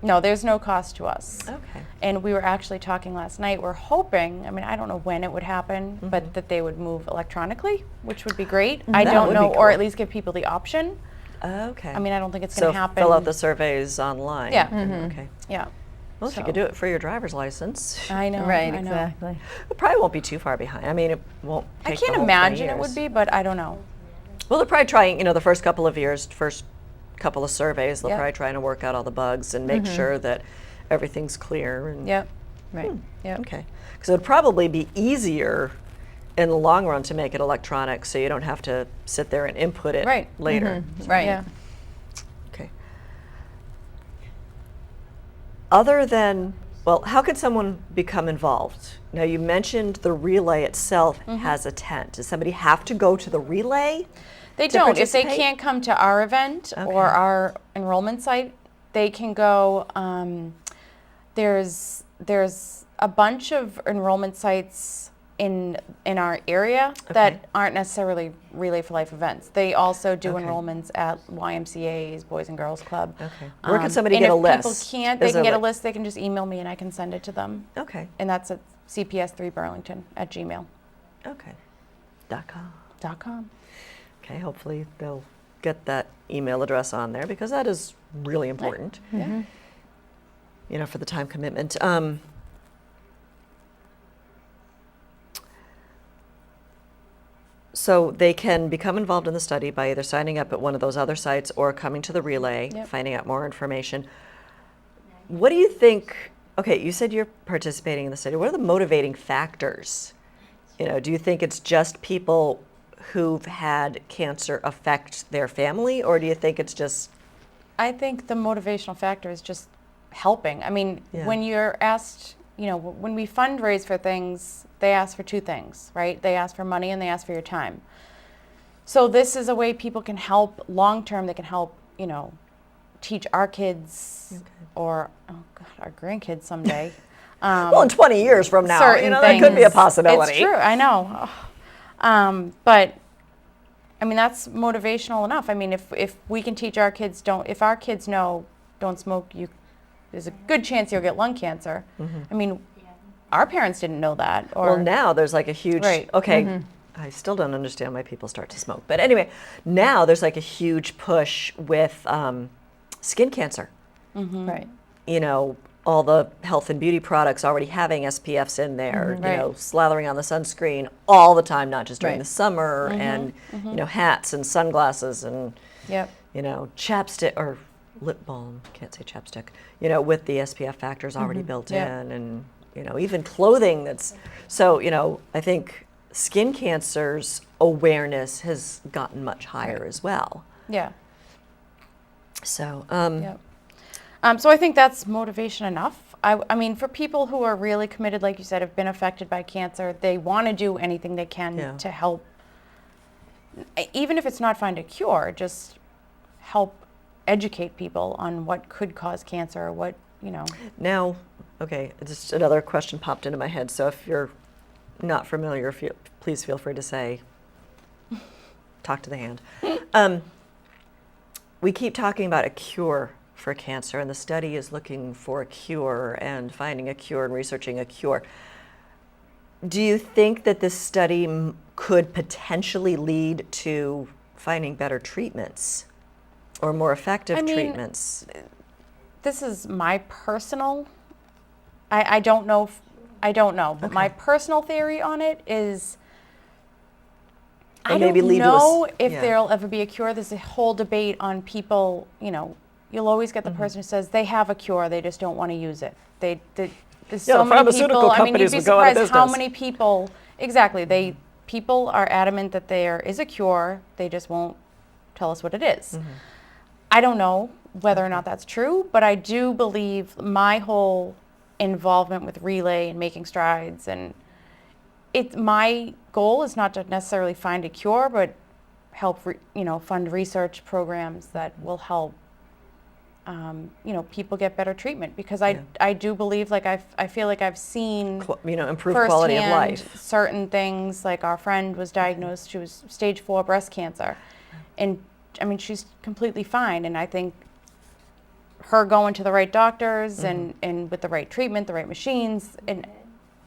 No, there's no cost to us. Okay. And we were actually talking last night, we're hoping, I don't know when it would happen, Mm-hmm. but that they would move electronically, which would be great. I That don't would know, be or cool. at least give people the option. Okay. I mean, I don't think it's So going to happen. fill out the surveys online. Yeah. Okay. Yeah. Well, if you So- could do it for your driver's license, I know. Right, I know. exactly. it probably won't be too far behind. I mean, it won't I take the can't whole 20 imagine it would years. be, but I don't know. Well, they're probably trying, the first couple of years, first couple of surveys, they'll Yep. probably trying to work out all the bugs and make sure that everything's clear. And, Yep. Right. Yep. Okay. Because it would probably be easier in the long run to make it electronic so you don't have to sit there and input it Right. later. Right. Yeah. Okay. Other than, well, how could someone become involved? Now, you mentioned the relay itself has a tent. Does somebody have to go to the relay? They to don't. If they participate? can't come to our event Okay. or our enrollment site, they can go. There's a bunch of enrollment sites in our area Okay. that aren't necessarily Relay for Life events. They also do Okay. enrollments at YMCA's, Boys and Girls Club. Okay. Where can somebody and get a if list? people can't, they Is can there get a like- list. They can just email me and I can send it to them. Okay. And that's at cps3burlington@gmail.com. Okay. .com. Okay, hopefully they'll get that email address on there because that is really important, Yeah. for the time commitment. So they can become involved in the study by either signing up at one of those other sites or coming to the relay, Yep. finding out more information. What do you think? Okay, you said you're participating in the study. What are the motivating factors? Do you think it's just people who've had cancer affect their family, or do you think it's just I think the motivational factor is just helping. I mean, Yeah. when you're asked, when we fundraise for things, they ask for two things, right? They ask for money and they ask for your time. So this is a way people can help long term. They can help, teach our kids or, oh God, our grandkids someday. well, in 20 years from now, certain that could be a things. possibility. It's true, I know. But I mean, that's motivational enough. I mean, if we can teach our kids, if our kids know don't smoke, there's a good chance you'll get lung cancer. I mean, our parents didn't know that. Or Well, now there's like a huge, Right. okay, I still don't understand why people start to smoke. But anyway, now there's like a huge push with skin cancer. Right. All the health and beauty products already having SPFs in there, Right. slathering on the sunscreen all the time, not just during Right. the summer, and, hats and sunglasses and, Yep. chapstick or lip balm, can't say chapstick, with the SPF factors already built Yeah. in, and, even clothing that's, so, I think skin cancer's awareness has gotten much higher as well. Yeah. So, Yep. So I think that's motivation enough. I mean, for people who are really committed, like you said, have been affected by cancer, they want to do anything they can Yeah. to help, even if it's not find a cure, just help educate people on what could cause cancer, or what, now, okay, just another question popped into my head. So if you're not familiar, please feel free to say, talk to the hand. We keep talking about a cure for cancer, and the study is looking for a cure and finding a cure and researching a cure. Do you think that this study could potentially lead to finding better treatments or more effective I mean, treatments? this is my personal, I don't know, but my personal theory on it is, Or I maybe don't lead to a s- know if yeah. there'll ever be a cure. There's a whole debate on people, you'll always get the Mm-hmm. person who says they have a cure, they just don't want to use it. There's Yeah, so the many pharmaceutical people, I mean, companies you'd be would go out of surprised how business. many people, exactly, people are adamant that there is a cure, they just won't tell us what it is. Mm-hmm. I don't know whether or not that's true, but I do believe my whole involvement with Relay and making strides, and my goal is not to necessarily find a cure, but help fund research programs that will help people get better treatment, because I do believe, like I feel like I've seen Improve quality of firsthand life. certain things. Like our friend was diagnosed, she was stage 4 breast cancer, and I mean, she's completely fine. And I think her going to the right doctors and with the right treatment, the right machines, and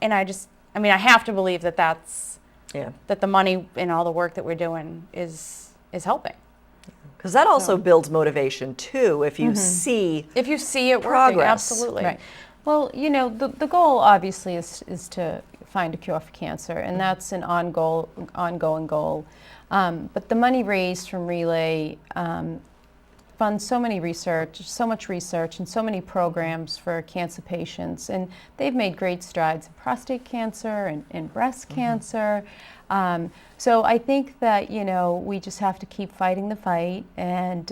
I have to believe that that's Yeah. that the money and all the work that we're doing is helping. Because that also builds motivation too, if you see If you see it working, progress. absolutely. Right. Well, you know, the goal obviously is to find a cure for cancer, and that's an ongoing goal. But the money raised from Relay funds so much research, and so many programs for cancer patients, and they've made great strides in prostate cancer and breast cancer. So I think that, you know, we just have to keep fighting the fight, and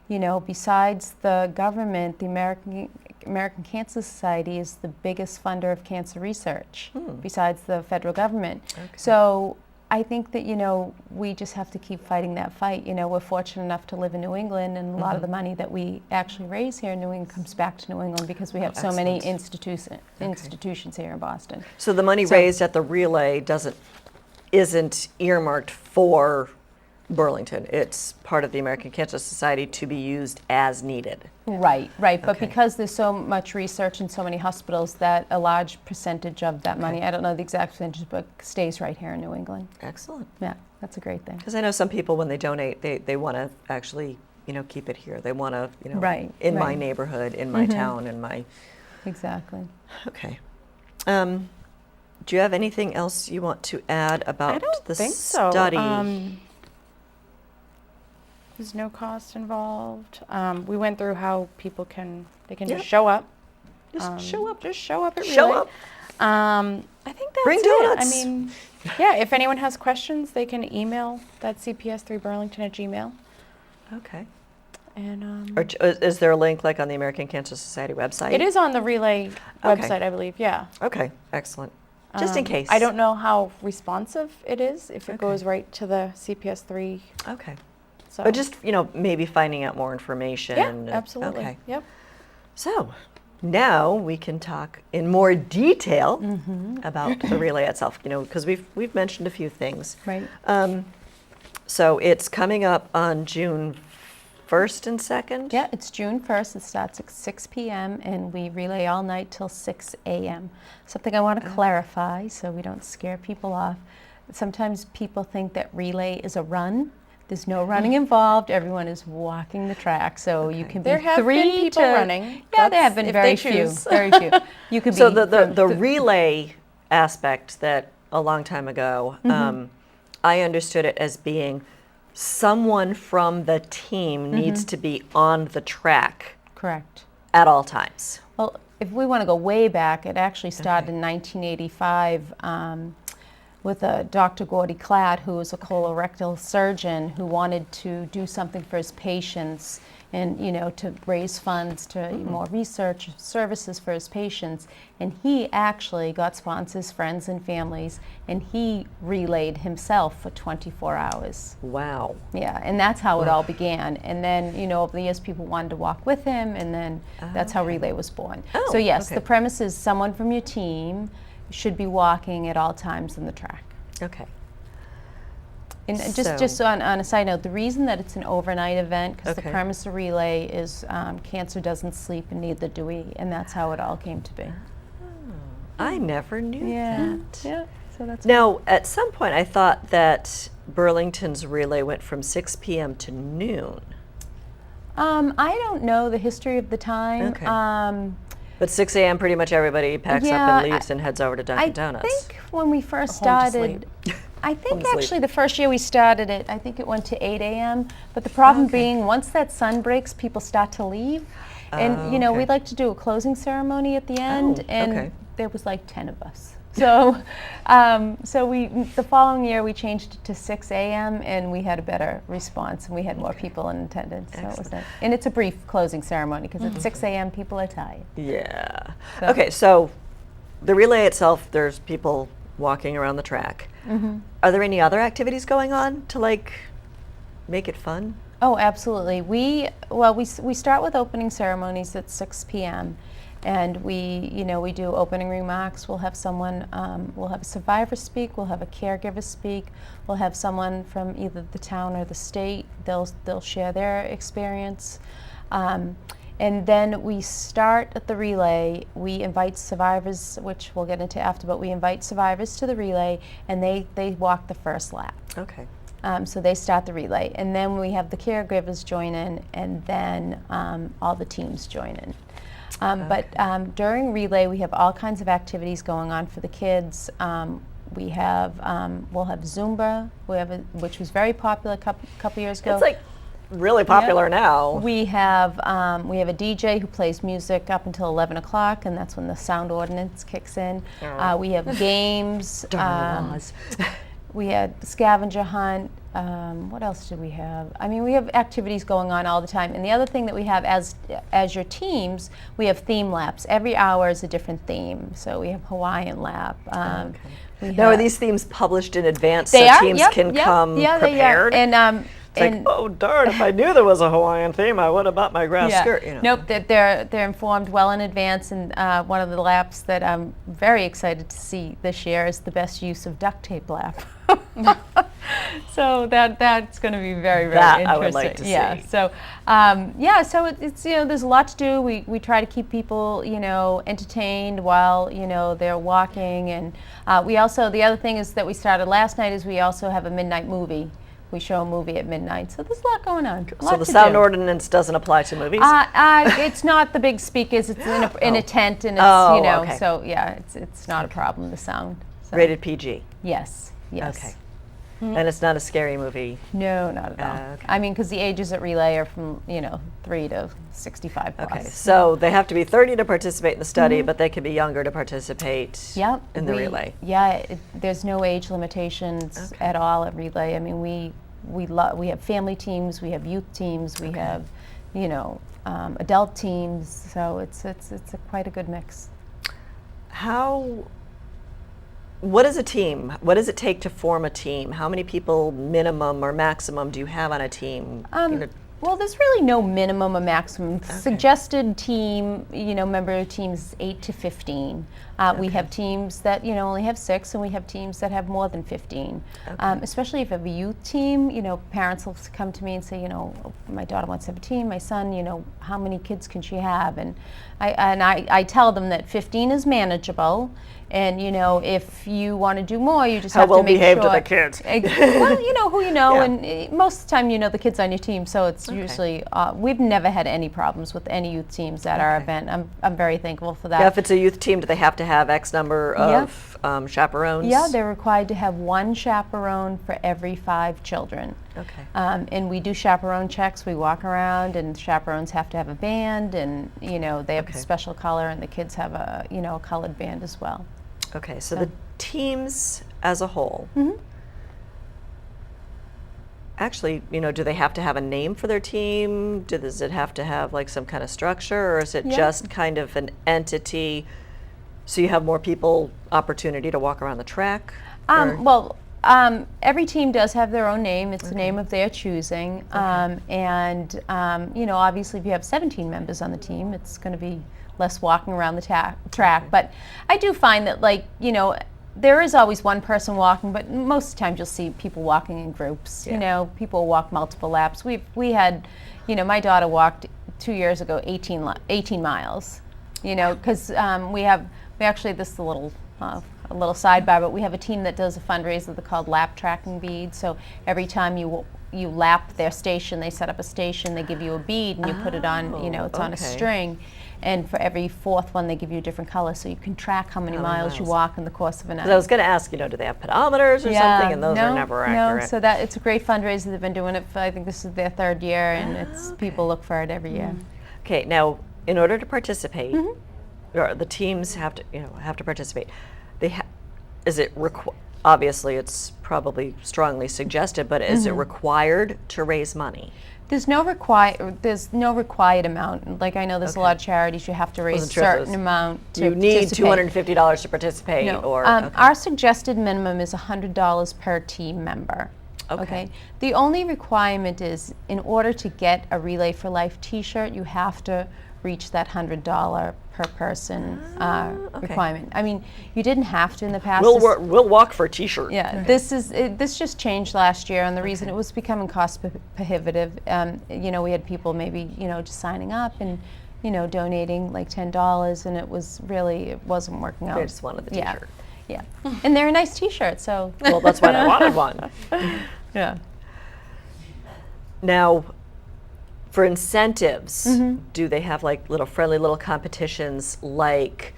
you know, besides the government, the American Cancer Society is the biggest funder of cancer research, besides the federal government. Okay. So I think that, you know, we just have to keep fighting that fight. You know, we're fortunate enough to live in New England, and a lot of the money that we actually raise here in New England comes back to New England because we have so many institutions here in Boston. So the money raised at the Relay isn't earmarked for Burlington. It's part of the American Cancer Society to be used as needed. Right. But Okay. because there's so much research in so many hospitals, that a large percentage of that money, I don't know the exact percentage, but stays right here in New England. Excellent. Yeah, that's a great thing. Because I know some people, when they donate, they want to actually, you know, keep it here. They want to, you know, Right, in my right. neighborhood, in my town, in my. Exactly. Okay. Do you have anything else you want to add about I don't the think so. study? There's no cost involved. We went through how people can Yep. just show up. Just show up. Just show up at Show Relay. up. I think that's Bring it. donuts. I mean, yeah, if anyone has questions, they can email that cps3burlington@gmail. Okay. And Or is there a link like on the American Cancer Society website? it is on the Relay Okay. website, I believe. Yeah. Okay, excellent. Just in case. I don't know how responsive it is, if it Okay. goes right to the CPS3. Okay. So. But just, you know, maybe finding out more information. yeah, absolutely. Okay. Yep. So now we can talk in more detail about the Relay itself, you know, because we've mentioned a few things. Right. So it's coming up on June 1st and 2nd? Yeah, it's June 1st. It starts at 6 p.m. and we relay all night till 6 a.m. Something I want to clarify so we don't scare people off. Sometimes people think that relay is a run. There's no running involved. Everyone is walking the track, so you can be There have three been people to running. Yeah, there have That's been if very they few. choose. Very few. You could So be the relay aspect that a long time ago, I understood it as being someone from the team needs to be on the track correct. at all times. Well, if we want to go way back, it actually started in 1985 with Dr. Gordy Klatt, who was a colorectal surgeon who wanted to do something for his patients and, you know, to raise funds to more research services for his patients. And he actually got sponsors, friends, and families, and he relayed himself for 24 hours. Wow. Yeah, and that's how it all began. And then, you know, over the years, people wanted to walk with him, and then that's how Relay was born. Oh, so yes, okay. the premise is someone from your team should be walking at all times in the track. Okay. And So- just on a side note, the reason that it's an overnight event, because the Okay. premise of Relay is cancer doesn't sleep, and neither do we, and that's how it all came to be. I never knew that. Yeah. So that's Now, at some point, I thought that Burlington's Relay went from 6 p.m. to noon. I don't know the history of the time. Okay. But 6 a.m. pretty much everybody packs up Yeah, and leaves and heads over to Dunkin' I Donuts. think when we first Home to started, I Home think to sleep. actually the first year we started it, I think it went to 8 a.m. But the problem being, once that sun breaks, people start to leave. And, you know, okay. we'd like to do a closing ceremony at the end, and okay. there was like 10 of us. So, the following year we changed it to 6 a.m. and we had a better response, and we had more people in attendance. So it was Excellent. and it's a brief closing ceremony because at 6 a.m. people are tired. Yeah. So- Okay, so the relay itself, there's people walking around the track. Are there any other activities going on to like make it fun? Oh, absolutely. We start with opening ceremonies at 6 p.m. and we do opening remarks. We'll have someone, we'll have a survivor speak. We'll have a caregiver speak. We'll have someone from either the town or the state. They'll share their experience. And then we start at the relay. We invite survivors, which we'll get into after, but we invite survivors to the relay, and they walk the first lap. Okay. So they start the relay, and then we have the caregivers join in, and then all the teams join in. But during relay, we have all kinds of activities going on for the kids. We'll have Zumba, which was very popular a couple years ago. It's like really popular now. We have a DJ who plays music up until 11 o'clock, and that's when the sound ordinance kicks in. We have games. Darn laws. We had scavenger hunt. What else did we have? I mean, we have activities going on all the time. And the other thing that we have as your teams, we have theme laps. Every hour is a different theme. So we have Hawaiian lap. Now, are these themes published in advance They so are, teams can come prepared? They are. And it's like, oh darn! If I knew there was a Hawaiian theme, I would have bought my grass skirt. You know. Nope, they're informed well in advance. And one of the laps that I'm very excited to see this year is the best use of duct tape lap. So that's going to be very, very that interesting. I would like to see. So so it's there's a lot to do. We try to keep people entertained while they're walking, and we also, the other thing is that we started last night is we also have a midnight movie. We show a movie at midnight, so there's a lot going on. So the sound ordinance doesn't apply to movies? It's not the big speakers. It's in a tent, and it's okay. So yeah, it's not a problem. The sound. So. Rated PG. Yes. Yes. Okay. And it's not a scary movie. No, not at all. Okay. I mean, because the ages at relay are from 3 to 65 plus. Okay, so they have to be 30 to participate in the study, but they can be younger to participate in the relay. Yeah, there's no age limitations at all at relay. I mean, we have family teams, we have youth teams, we have adult teams. So it's quite a good mix. What is a team? What does it take to form a team? How many people minimum or maximum do you have on a team? Well, there's really no minimum or maximum. Suggested team, member teams 8 to 15. We have teams that only have 6, and we have teams that have more than 15. Especially if you have a youth team, parents will come to me and say, my daughter wants to have a team. My son, how many kids can she have? And I tell them that 15 is manageable. And if you want to do more, you just have to make sure. How well behaved are the kids? Well, who you know, and most of the time the kids on your team. So it's usually we've never had any problems with any youth teams at our event. I'm very thankful for that. Yeah, if it's a youth team, do they have to have X number of chaperones? Yeah, they're required to have 1 chaperone for every 5 children. Okay. And we do chaperone checks. We walk around, and chaperones have to have a band, and they have a special color, and the kids have a a colored band as well. Okay, so the teams as a whole, actually, do they have to have a name for their team? Does it have to have like some kind of structure, or is it just kind of an entity so you have more people opportunity to walk around the track? Every team does have their own name. It's the name of their choosing. Obviously if you have 17 members on the team, it's going to be less walking around the track. But I do find that, there is always one person walking, but most of the time you'll see people walking in groups. People walk multiple laps. We had, my daughter walked 2 years ago 18 miles. Because this is a little sidebar, but we have a team that does a fundraiser called Lap Tracking Beads. So every time you lap their station, they set up a station, they give you a bead, and you put it on, it's on a string. And for every 4th one, they give you a different color, so you can track how many miles you walk in the course of a night. I was going to ask, do they have pedometers or something? And those are never accurate. No, so it's a great fundraiser. They've been doing it for, I think this is their 3rd year, and people look for it every year. Okay, now in order to or the teams have to participate. Obviously it's probably strongly suggested, but is it required to raise money? There's no required amount. Like, I know there's a lot of charities, you have to raise a certain amount to You need participate. $250 to participate. No. Or Our suggested minimum is $100 per team member. Okay. The only requirement is, in order to get a Relay for Life T-shirt, you have to reach that $100 per person requirement. I mean, you didn't have to in the past. We'll walk for a T-shirt. Yeah, this just changed last year, and the reason it was becoming cost prohibitive. We had people maybe just signing up and donating like $10, and it wasn't working out. They just wanted the T-shirt. Yeah, and they're a nice T-shirt, so. Well, that's why I wanted one. Yeah. Now, for incentives, Mm-hmm. do they have like little friendly little competitions like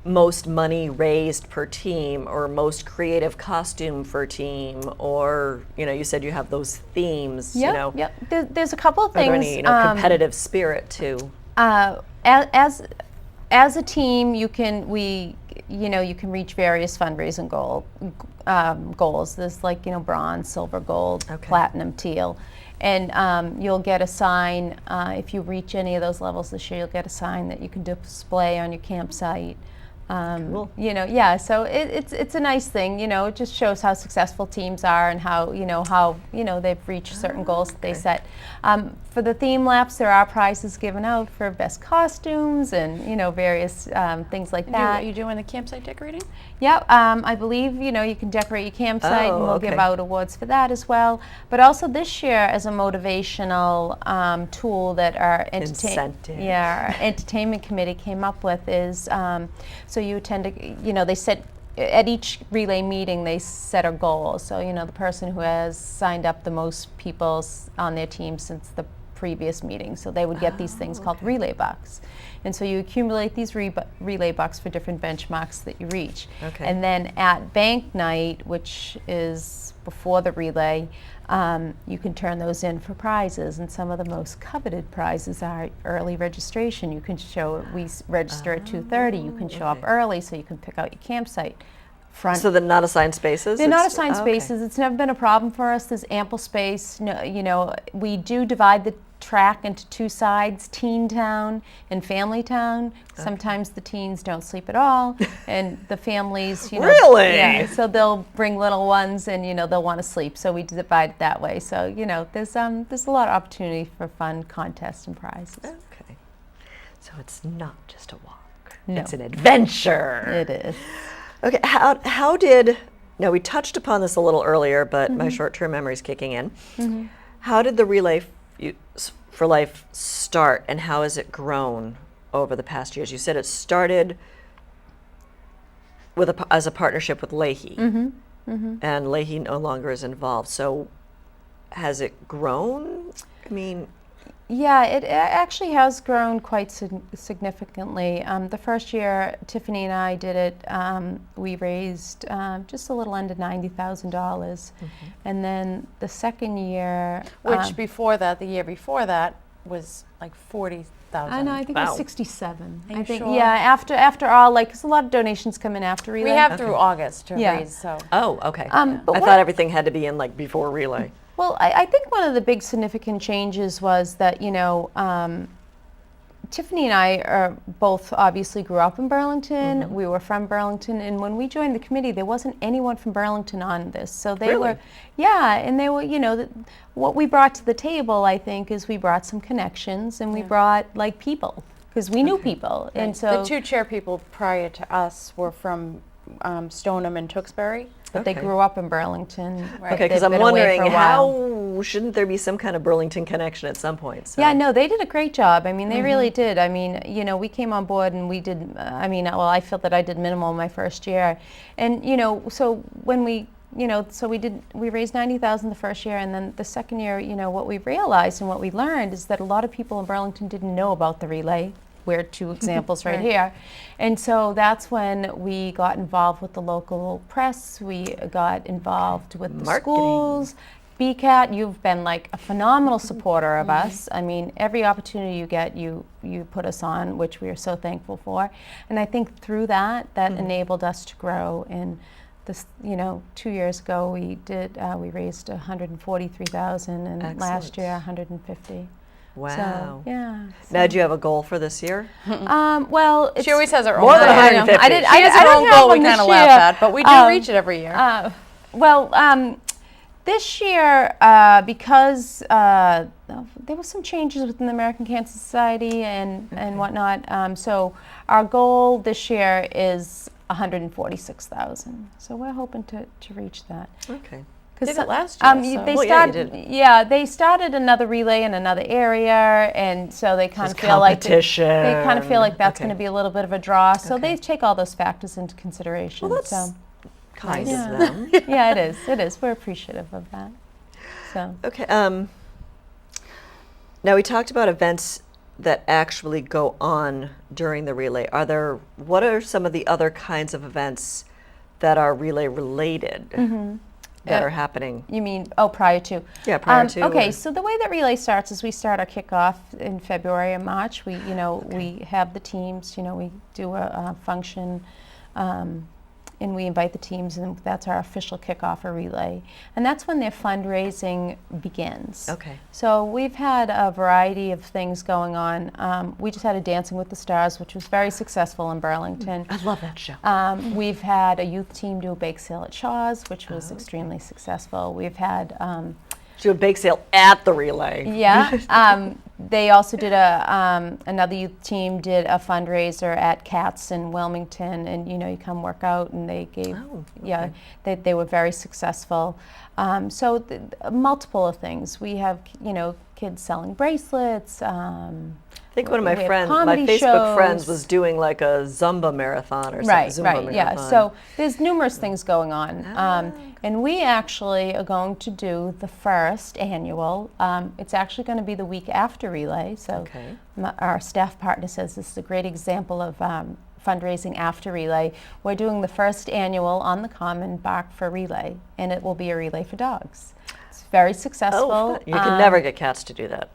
most money raised per team or most creative costume for team, or you said you have those themes. Yep. There's a couple of Are there things. any competitive spirit too? As a team, you can reach various fundraising goals. There's like bronze, silver, gold, Okay. platinum, teal, and you'll get a sign if you reach any of those levels this year. You'll get a sign that you can display on your campsite. Cool. So it's a nice thing. It just shows how successful teams are and how they've reached certain goals that they set. For the theme laps, there are prizes given out for best costumes and various things like that. Are you doing the campsite decorating? Yeah, I believe you can decorate your campsite, and we'll give okay. out awards for that as well. But also this year, as a motivational tool that our Incentive. our entertainment committee came up with is so you attend they set at each relay meeting they set a goal. So the person who has signed up the most people on their team since the previous meeting, so they would get these things called relay bucks. And so you accumulate these relay bucks for different benchmarks that you reach. Okay. And then at bank night, which is before the relay, you can turn those in for prizes. And some of the most coveted prizes are early registration. You can we register at 2:30. You can show up early, so you can pick out your campsite. So they're not assigned spaces? They're not assigned spaces. It's never been a problem for us. There's ample space. No, we do divide the track into two sides, Teen Town and Family Town. Sometimes the teens don't sleep at all, and the families, Really? Yeah, so they'll bring little ones, and they'll want to sleep. So we divide it that way. So there's a lot of opportunity for fun contests and prizes. Okay. So it's not just a walk. No. It's an adventure. It is. Okay, how did, now we touched upon this a little earlier, but my short-term memory's kicking in. How did the Relay for Life start, and how has it grown over the past years? You said it started as a partnership with Leahy, and Leahy no longer is involved. So has it grown? I mean... Yeah, it actually has grown quite significantly. The first year Tiffany and I did it, we raised just a little under $90,000. And then the second year... Which before that, the year before that, was like 40,000. I know, I think it Wow. was 67. Are you I think, sure? yeah, after all, like, because a lot of donations come in after Relay. We have through August to Yeah. raise, so. Oh, okay. But I what- thought everything had to be in like before Relay. Well, I think one of the big significant changes was that, Tiffany and I are both obviously grew up in Burlington. We were from Burlington, and when we joined the committee, there wasn't anyone from Burlington on this. So they Really? were, yeah, and they were, what we brought to the table, I think, is we brought some connections, and we brought like people, because we knew people, and so The two chair people prior to us were from Stoneham and Tewksbury. but they Okay. grew up in Burlington. Right. Okay, because They've I'm been away wondering for a while. how shouldn't there be some kind of Burlington connection at some point? So. Yeah, no, they did a great job. I mean, they really did. I mean, we came on board and we did, I felt that I did minimal my first year. And, so when we raised $90,000 the first year, and then the second year, what we realized and what we learned is that a lot of people in Burlington didn't know about the relay. We're two examples right here. And so that's when we got involved with the local press. We got involved with the Marketing. schools. BCAT, you've been like a phenomenal supporter of us. I mean, every opportunity you get, you put us on, which we are so thankful for. And I think through that enabled us to grow. And this, 2 years ago, we raised $143,000, and last Excellent. year, $150,000. Wow. So, yeah. Now, do you have a goal for this year? Well, it's She always has her own More than goal. 150. I did. She has her own don't have goal we one this kind of year. laugh at, but we do reach it every year. This year, because there were some changes within the American Cancer Society and whatnot, so our goal this year is $146,000. So we're hoping to reach that. Okay. Did it last year, so- They Well, yeah, you did. they started another relay in another area, and so they kind of There's feel like competition. they kind of feel like that's Okay. going to be a little bit of a draw. So Okay. they take all those factors into consideration. Well, that's so kind Yeah. of them. yeah, it is. It is. We're appreciative of that. So Okay. Now we talked about events that actually go on during the relay. What are some of the other kinds of events that are relay related that are happening? you mean prior to? Yeah, prior to. Okay, or- so the way that relay starts is we start our kickoff in February and March. We have the teams. We do a function. And we invite the teams, and that's our official kickoff or relay. And that's when their fundraising begins. Okay. So we've had a variety of things going on. We just had a Dancing with the Stars, which was very successful in Burlington. I love that show. We've had a youth team do a bake sale at Shaw's, which was extremely successful. We've had Do a bake sale at the relay. yeah. They also did another youth team did a fundraiser at Cats in Wilmington, and you come work out, and they gave they were very successful. So multiple of things. We have kids selling bracelets. I think one of my we have friends, my comedy Facebook friends, shows. was doing like a Zumba marathon or something. Right, Zumba right, yeah. marathon. So there's numerous things going on. And we actually are going to do the first annual. It's actually going to be the week after relay. So Okay. our staff partner says this is a great example of fundraising after relay. We're doing the first annual on the Common Bark for relay, and it will be a relay for dogs. It's very successful. Oh, fun. You can never get cats to do that.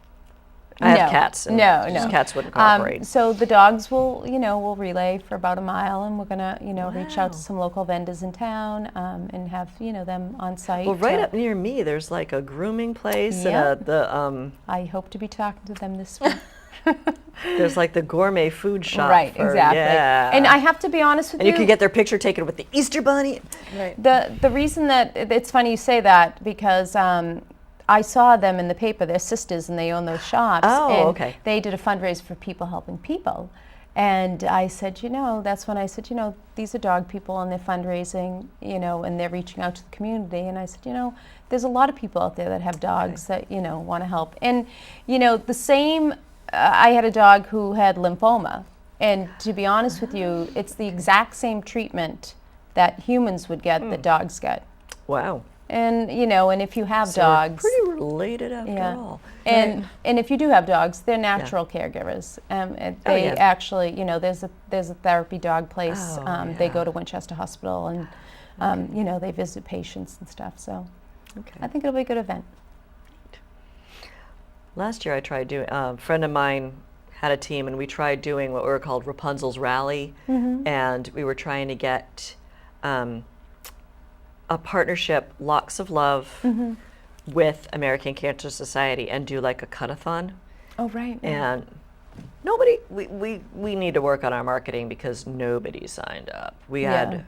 I have No. cats. And No, just no. Cats wouldn't cooperate. So the dogs will, will relay for about a mile, and we're gonna, reach out to Wow. some local vendors in town and have, them on site. Well, right up near me, there's like a grooming place Yep. and I hope to be talking to them this week. there's like the gourmet food shop. Right, for- exactly. Yeah. And I have to be honest with and you can get their picture taken with the Easter bunny. Right. the reason that it's funny you say that because I saw them in the paper. They're sisters, and they own those shops. Oh, and okay. They did a fundraiser for people helping people, and I said, that's when I said, these are dog people, and they're fundraising, and they're reaching out to the community. And I said, there's a lot of people out there that have dogs that want to help. And the same. I had a dog who had lymphoma, and to be honest with you, it's the exact same treatment that humans would get that dogs get. Wow. And and if you have So we're dogs, pretty related after all. and if you do have dogs, they're natural caregivers. And they yeah. actually, there's a therapy dog place. Oh, They yeah. go to Winchester Hospital, and they visit patients and stuff. So Okay. I think it'll be a good event. Last year I tried doing, a friend of mine had a team, and we tried doing what were called Rapunzel's Rally, and we were trying to get a partnership, Locks of Love, with American Cancer Society, and do like a cut-a-thon. Oh right. And we need to work on our marketing because nobody signed up. We Yeah.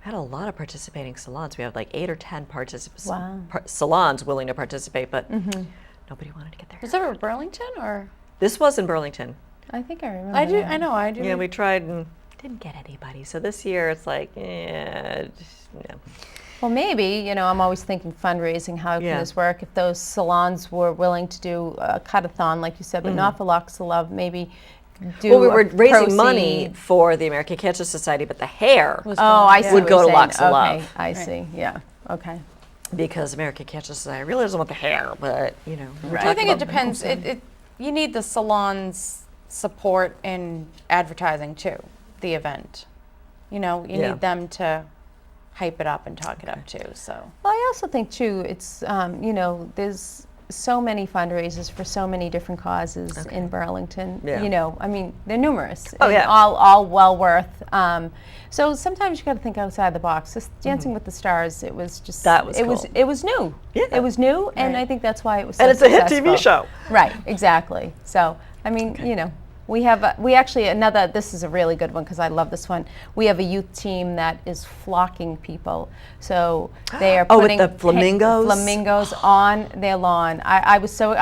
had a lot of participating salons. We had like 8 or 10 participants, Wow. salons willing to participate, but nobody wanted to get there. Was that at Burlington or? This was in Burlington. I think I remember. I do. that. I know. I do. Yeah, we tried and didn't get anybody. So this year it's like, no. Well, maybe, I'm always thinking fundraising, how can Yeah. this work? If those salons were willing to do a cut-a-thon, like you said, but not for Locks of Love, maybe do Well, we a were raising money proceed. for the American Cancer Society, but the hair Was Oh, I see would what go you're to saying. Locks of Okay, Love. I see, yeah, okay. because American Cancer Society really doesn't want the hair, but we're Right. I talking think it about depends. You need the salon's support in advertising too. The event, you Yeah. need them to hype it up and talk it up too. So Well, I also think too, it's, there's so many fundraisers for so many different causes in Burlington. Yeah. I mean, they're numerous. Oh, and yeah. all well worth. So sometimes you got to think outside the box. This Dancing with the Stars, it was just That was it cool. was it was new. Yeah. It was new, and Right. I think that's why it was so And it's a hit successful. TV show. Right, exactly. So, I mean, we have, we actually, this is a really good one because I love this one. We have a youth team that is flocking people. So they are Oh, with putting the flamingos? flamingos on their lawn. I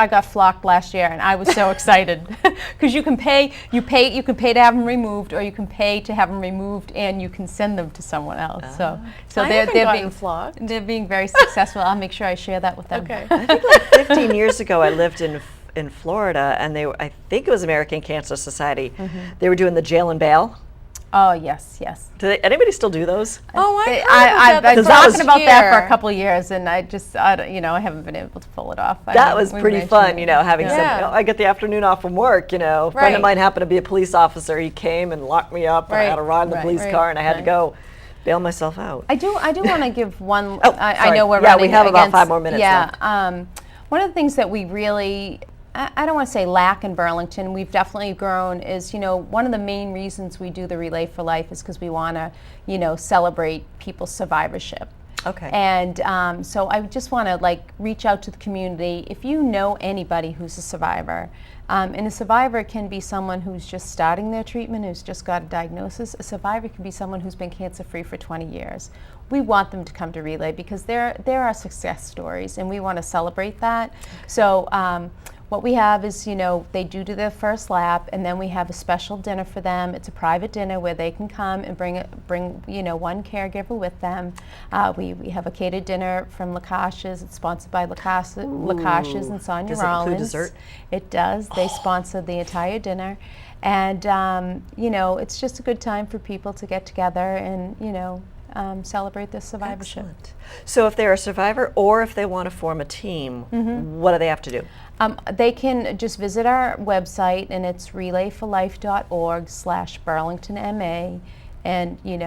got flocked last year, and I was so excited because you can pay to have them removed, or you can pay to have them removed and you can send them to someone else. So I they're haven't gotten being flocked. they're being very successful. I'll make sure I share that with them. Okay. I think like 15 years ago, I lived in Florida, and I think it was American Cancer Society. They were doing the jail and bail. Oh, yes, yes. Do anybody still do those? Oh, I've been 'Cause that was talking about that for here. a couple of years, and I don't, I haven't been able to pull it off. That was pretty fun, having Yeah. some, I get the afternoon off from work, A friend of Right. mine happened to be a police officer. He came and locked me up, and I had to ride in the Right, police right, car, and I had to right. go bail myself out. I do want to give one. Oh, I sorry. know we're Yeah, running we have about against- 5 more minutes Yeah, left. one of the things that we really, I don't want to say lack in Burlington, we've definitely grown is, one of the main reasons we do the Relay for Life is because we want to, celebrate people's survivorship. Okay. And so I just want to reach out to the community. If you know anybody who's a survivor, and a survivor can be someone who's just starting their treatment, who's just got a diagnosis. A survivor can be someone who's been cancer-free for 20 years. We want them to come to Relay because they're our success stories, and we want to celebrate that. So what we have is, they do their first lap, and then we have a special dinner for them. It's a private dinner where they can come and bring one caregiver with them. We have a catered dinner from Lakash's. It's sponsored by Lakash's and Sonia Does it include Rollins. dessert? It does. They sponsor the entire dinner, and it's just a good time for people to get together and celebrate this survivorship. Excellent. So if they're a survivor or if they want to form a team, what do they have to do? They can just visit our website, and it's relayforlife.org/BurlingtonMA. And you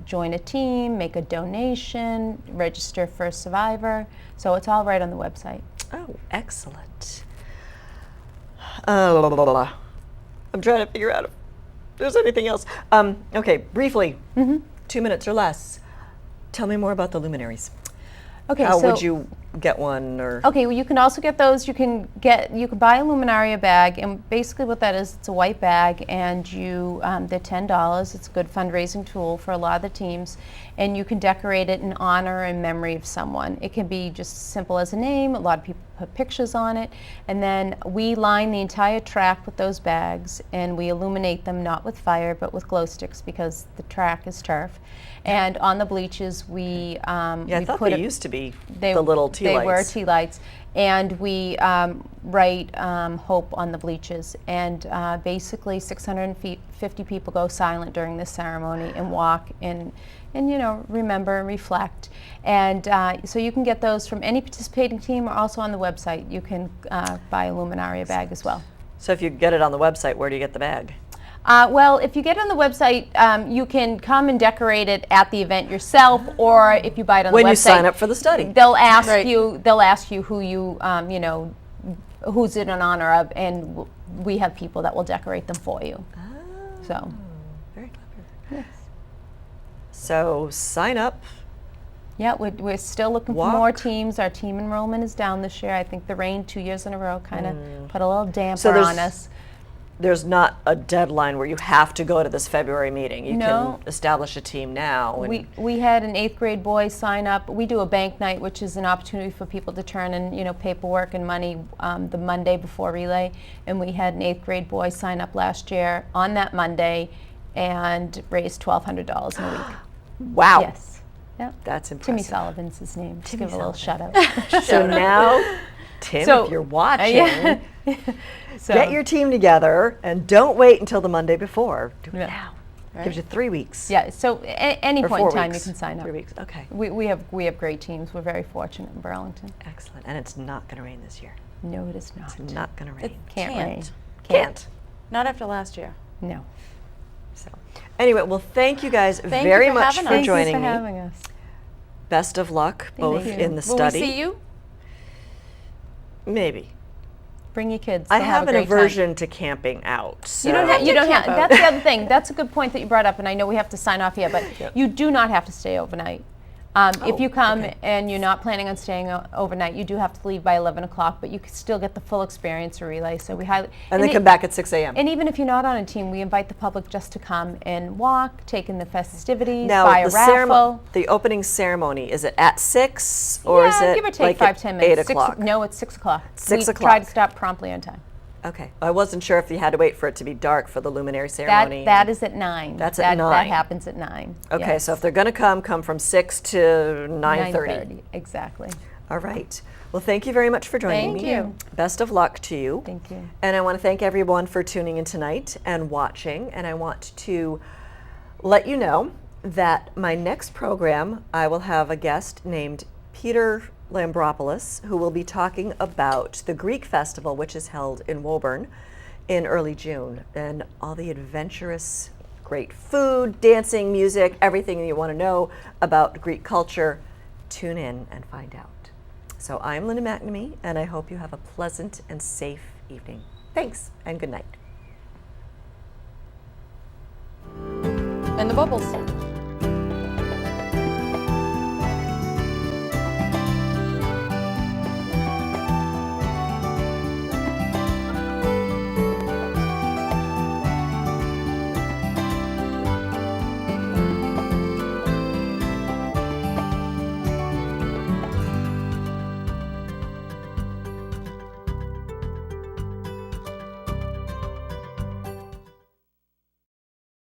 join a team, make a donation, register for a survivor. So it's all right on the website. Oh, excellent. I'm trying to figure out if there's anything else. Okay, briefly, 2 minutes or less. Tell me more about the luminaries. Okay, How so would you get one? Or okay, well, you can also get those. You can buy a Luminaria bag, and basically what that is, it's a white bag, and they're $10. It's a good fundraising tool for a lot of the teams, and you can decorate it in honor and memory of someone. It can be just simple as a name. A lot of people put pictures on it, and then we line the entire track with those bags, and we illuminate them not with fire but with glow sticks because the track is turf. And on the bleachers, we I thought they used to be the little tea lights. They were tea lights, and we write hope on the bleachers. And basically, 650 people go silent during this ceremony and walk and remember and reflect. And so you can get those from any participating team, or also on the website. You can buy a Luminaria bag as well. So if you get it on the website, where do you get the bag? Well, if you get it on the website, you can come and decorate it at the event yourself, or if you buy it on the website. When you sign up for the study. They'll ask Right. you. They'll ask you who you, who's it in honor of, and we have people that will decorate them for you. So. Very clever. Yes. So sign up. Yeah, we're still looking for more teams. Our team enrollment is down this year. I think the rain 2 years in a row kind of put a little damper on us. There's not a deadline where you have to go to this February meeting. You No. can establish a team now. And We had an 8th grade boy sign up. We do a bank night, which is an opportunity for people to turn in, paperwork and money the Monday before Relay. And we had an 8th grade boy sign up last year on that Monday and raised $1,200 in a week. wow. Yes. Yep. That's impressive. Timmy Sullivan's his name. Just Timmy give a little shout out. So now, Tim, So, if you're watching, yeah. So, get your team together and don't wait until the Monday before. Do it Yeah. now. Right. Gives you 3 weeks. yeah. So any Or point 4 in time weeks. you can sign up. 3 weeks. Okay. We have great teams. We're very fortunate in Burlington. Excellent. And it's not going to rain this year. No, it is not. It's not going to rain. Can't rain. Can't. Not after last year. No. So, anyway, well, thank you guys Thank you very for much having for us. joining Thanks for me. having us. Best of luck, both you. in the Will study. we see you? Maybe. Bring your kids. I They'll have a an great time. aversion to camping out. So. You don't have. You don't have. camp out. That's the other thing. That's a good point that you brought up, and I know we have to sign off here, but you do not have to stay overnight. If you come okay. and you're not planning on staying overnight, you do have to leave by 11 o'clock, but you can still get the full experience of Relay. So we highly. And then come back at 6 a.m. And even if you're not on a team, we invite the public just to come and walk, take in the festivities, Now, buy a raffle. the opening ceremony, is it at 6 or is it give or take like 5, at 10 minutes. 8 o'clock? No, it's 6 o'clock. 6 we o'clock. try to stop promptly on time. Okay. I wasn't sure if you had to wait for it to be dark for the luminary ceremony. That is at 9. That's at 9. That happens at 9. Okay, yes. so if they're going to come from 6 to 9:30. Exactly. All right. Well, thank you very much for joining Thank me. you. Best of luck to you. Thank you. And I want to thank everyone for tuning in tonight and watching. And I want to let you know that my next program, I will have a guest named Peter Lambropoulos, who will be talking about the Greek festival, which is held in Woburn in early June, and all the adventurous, great food, dancing, music, everything you want to know about Greek culture. Tune in and find out. So I'm Linda McNamee, and I hope you have a pleasant and safe evening. Thanks, and good night. And the bubbles.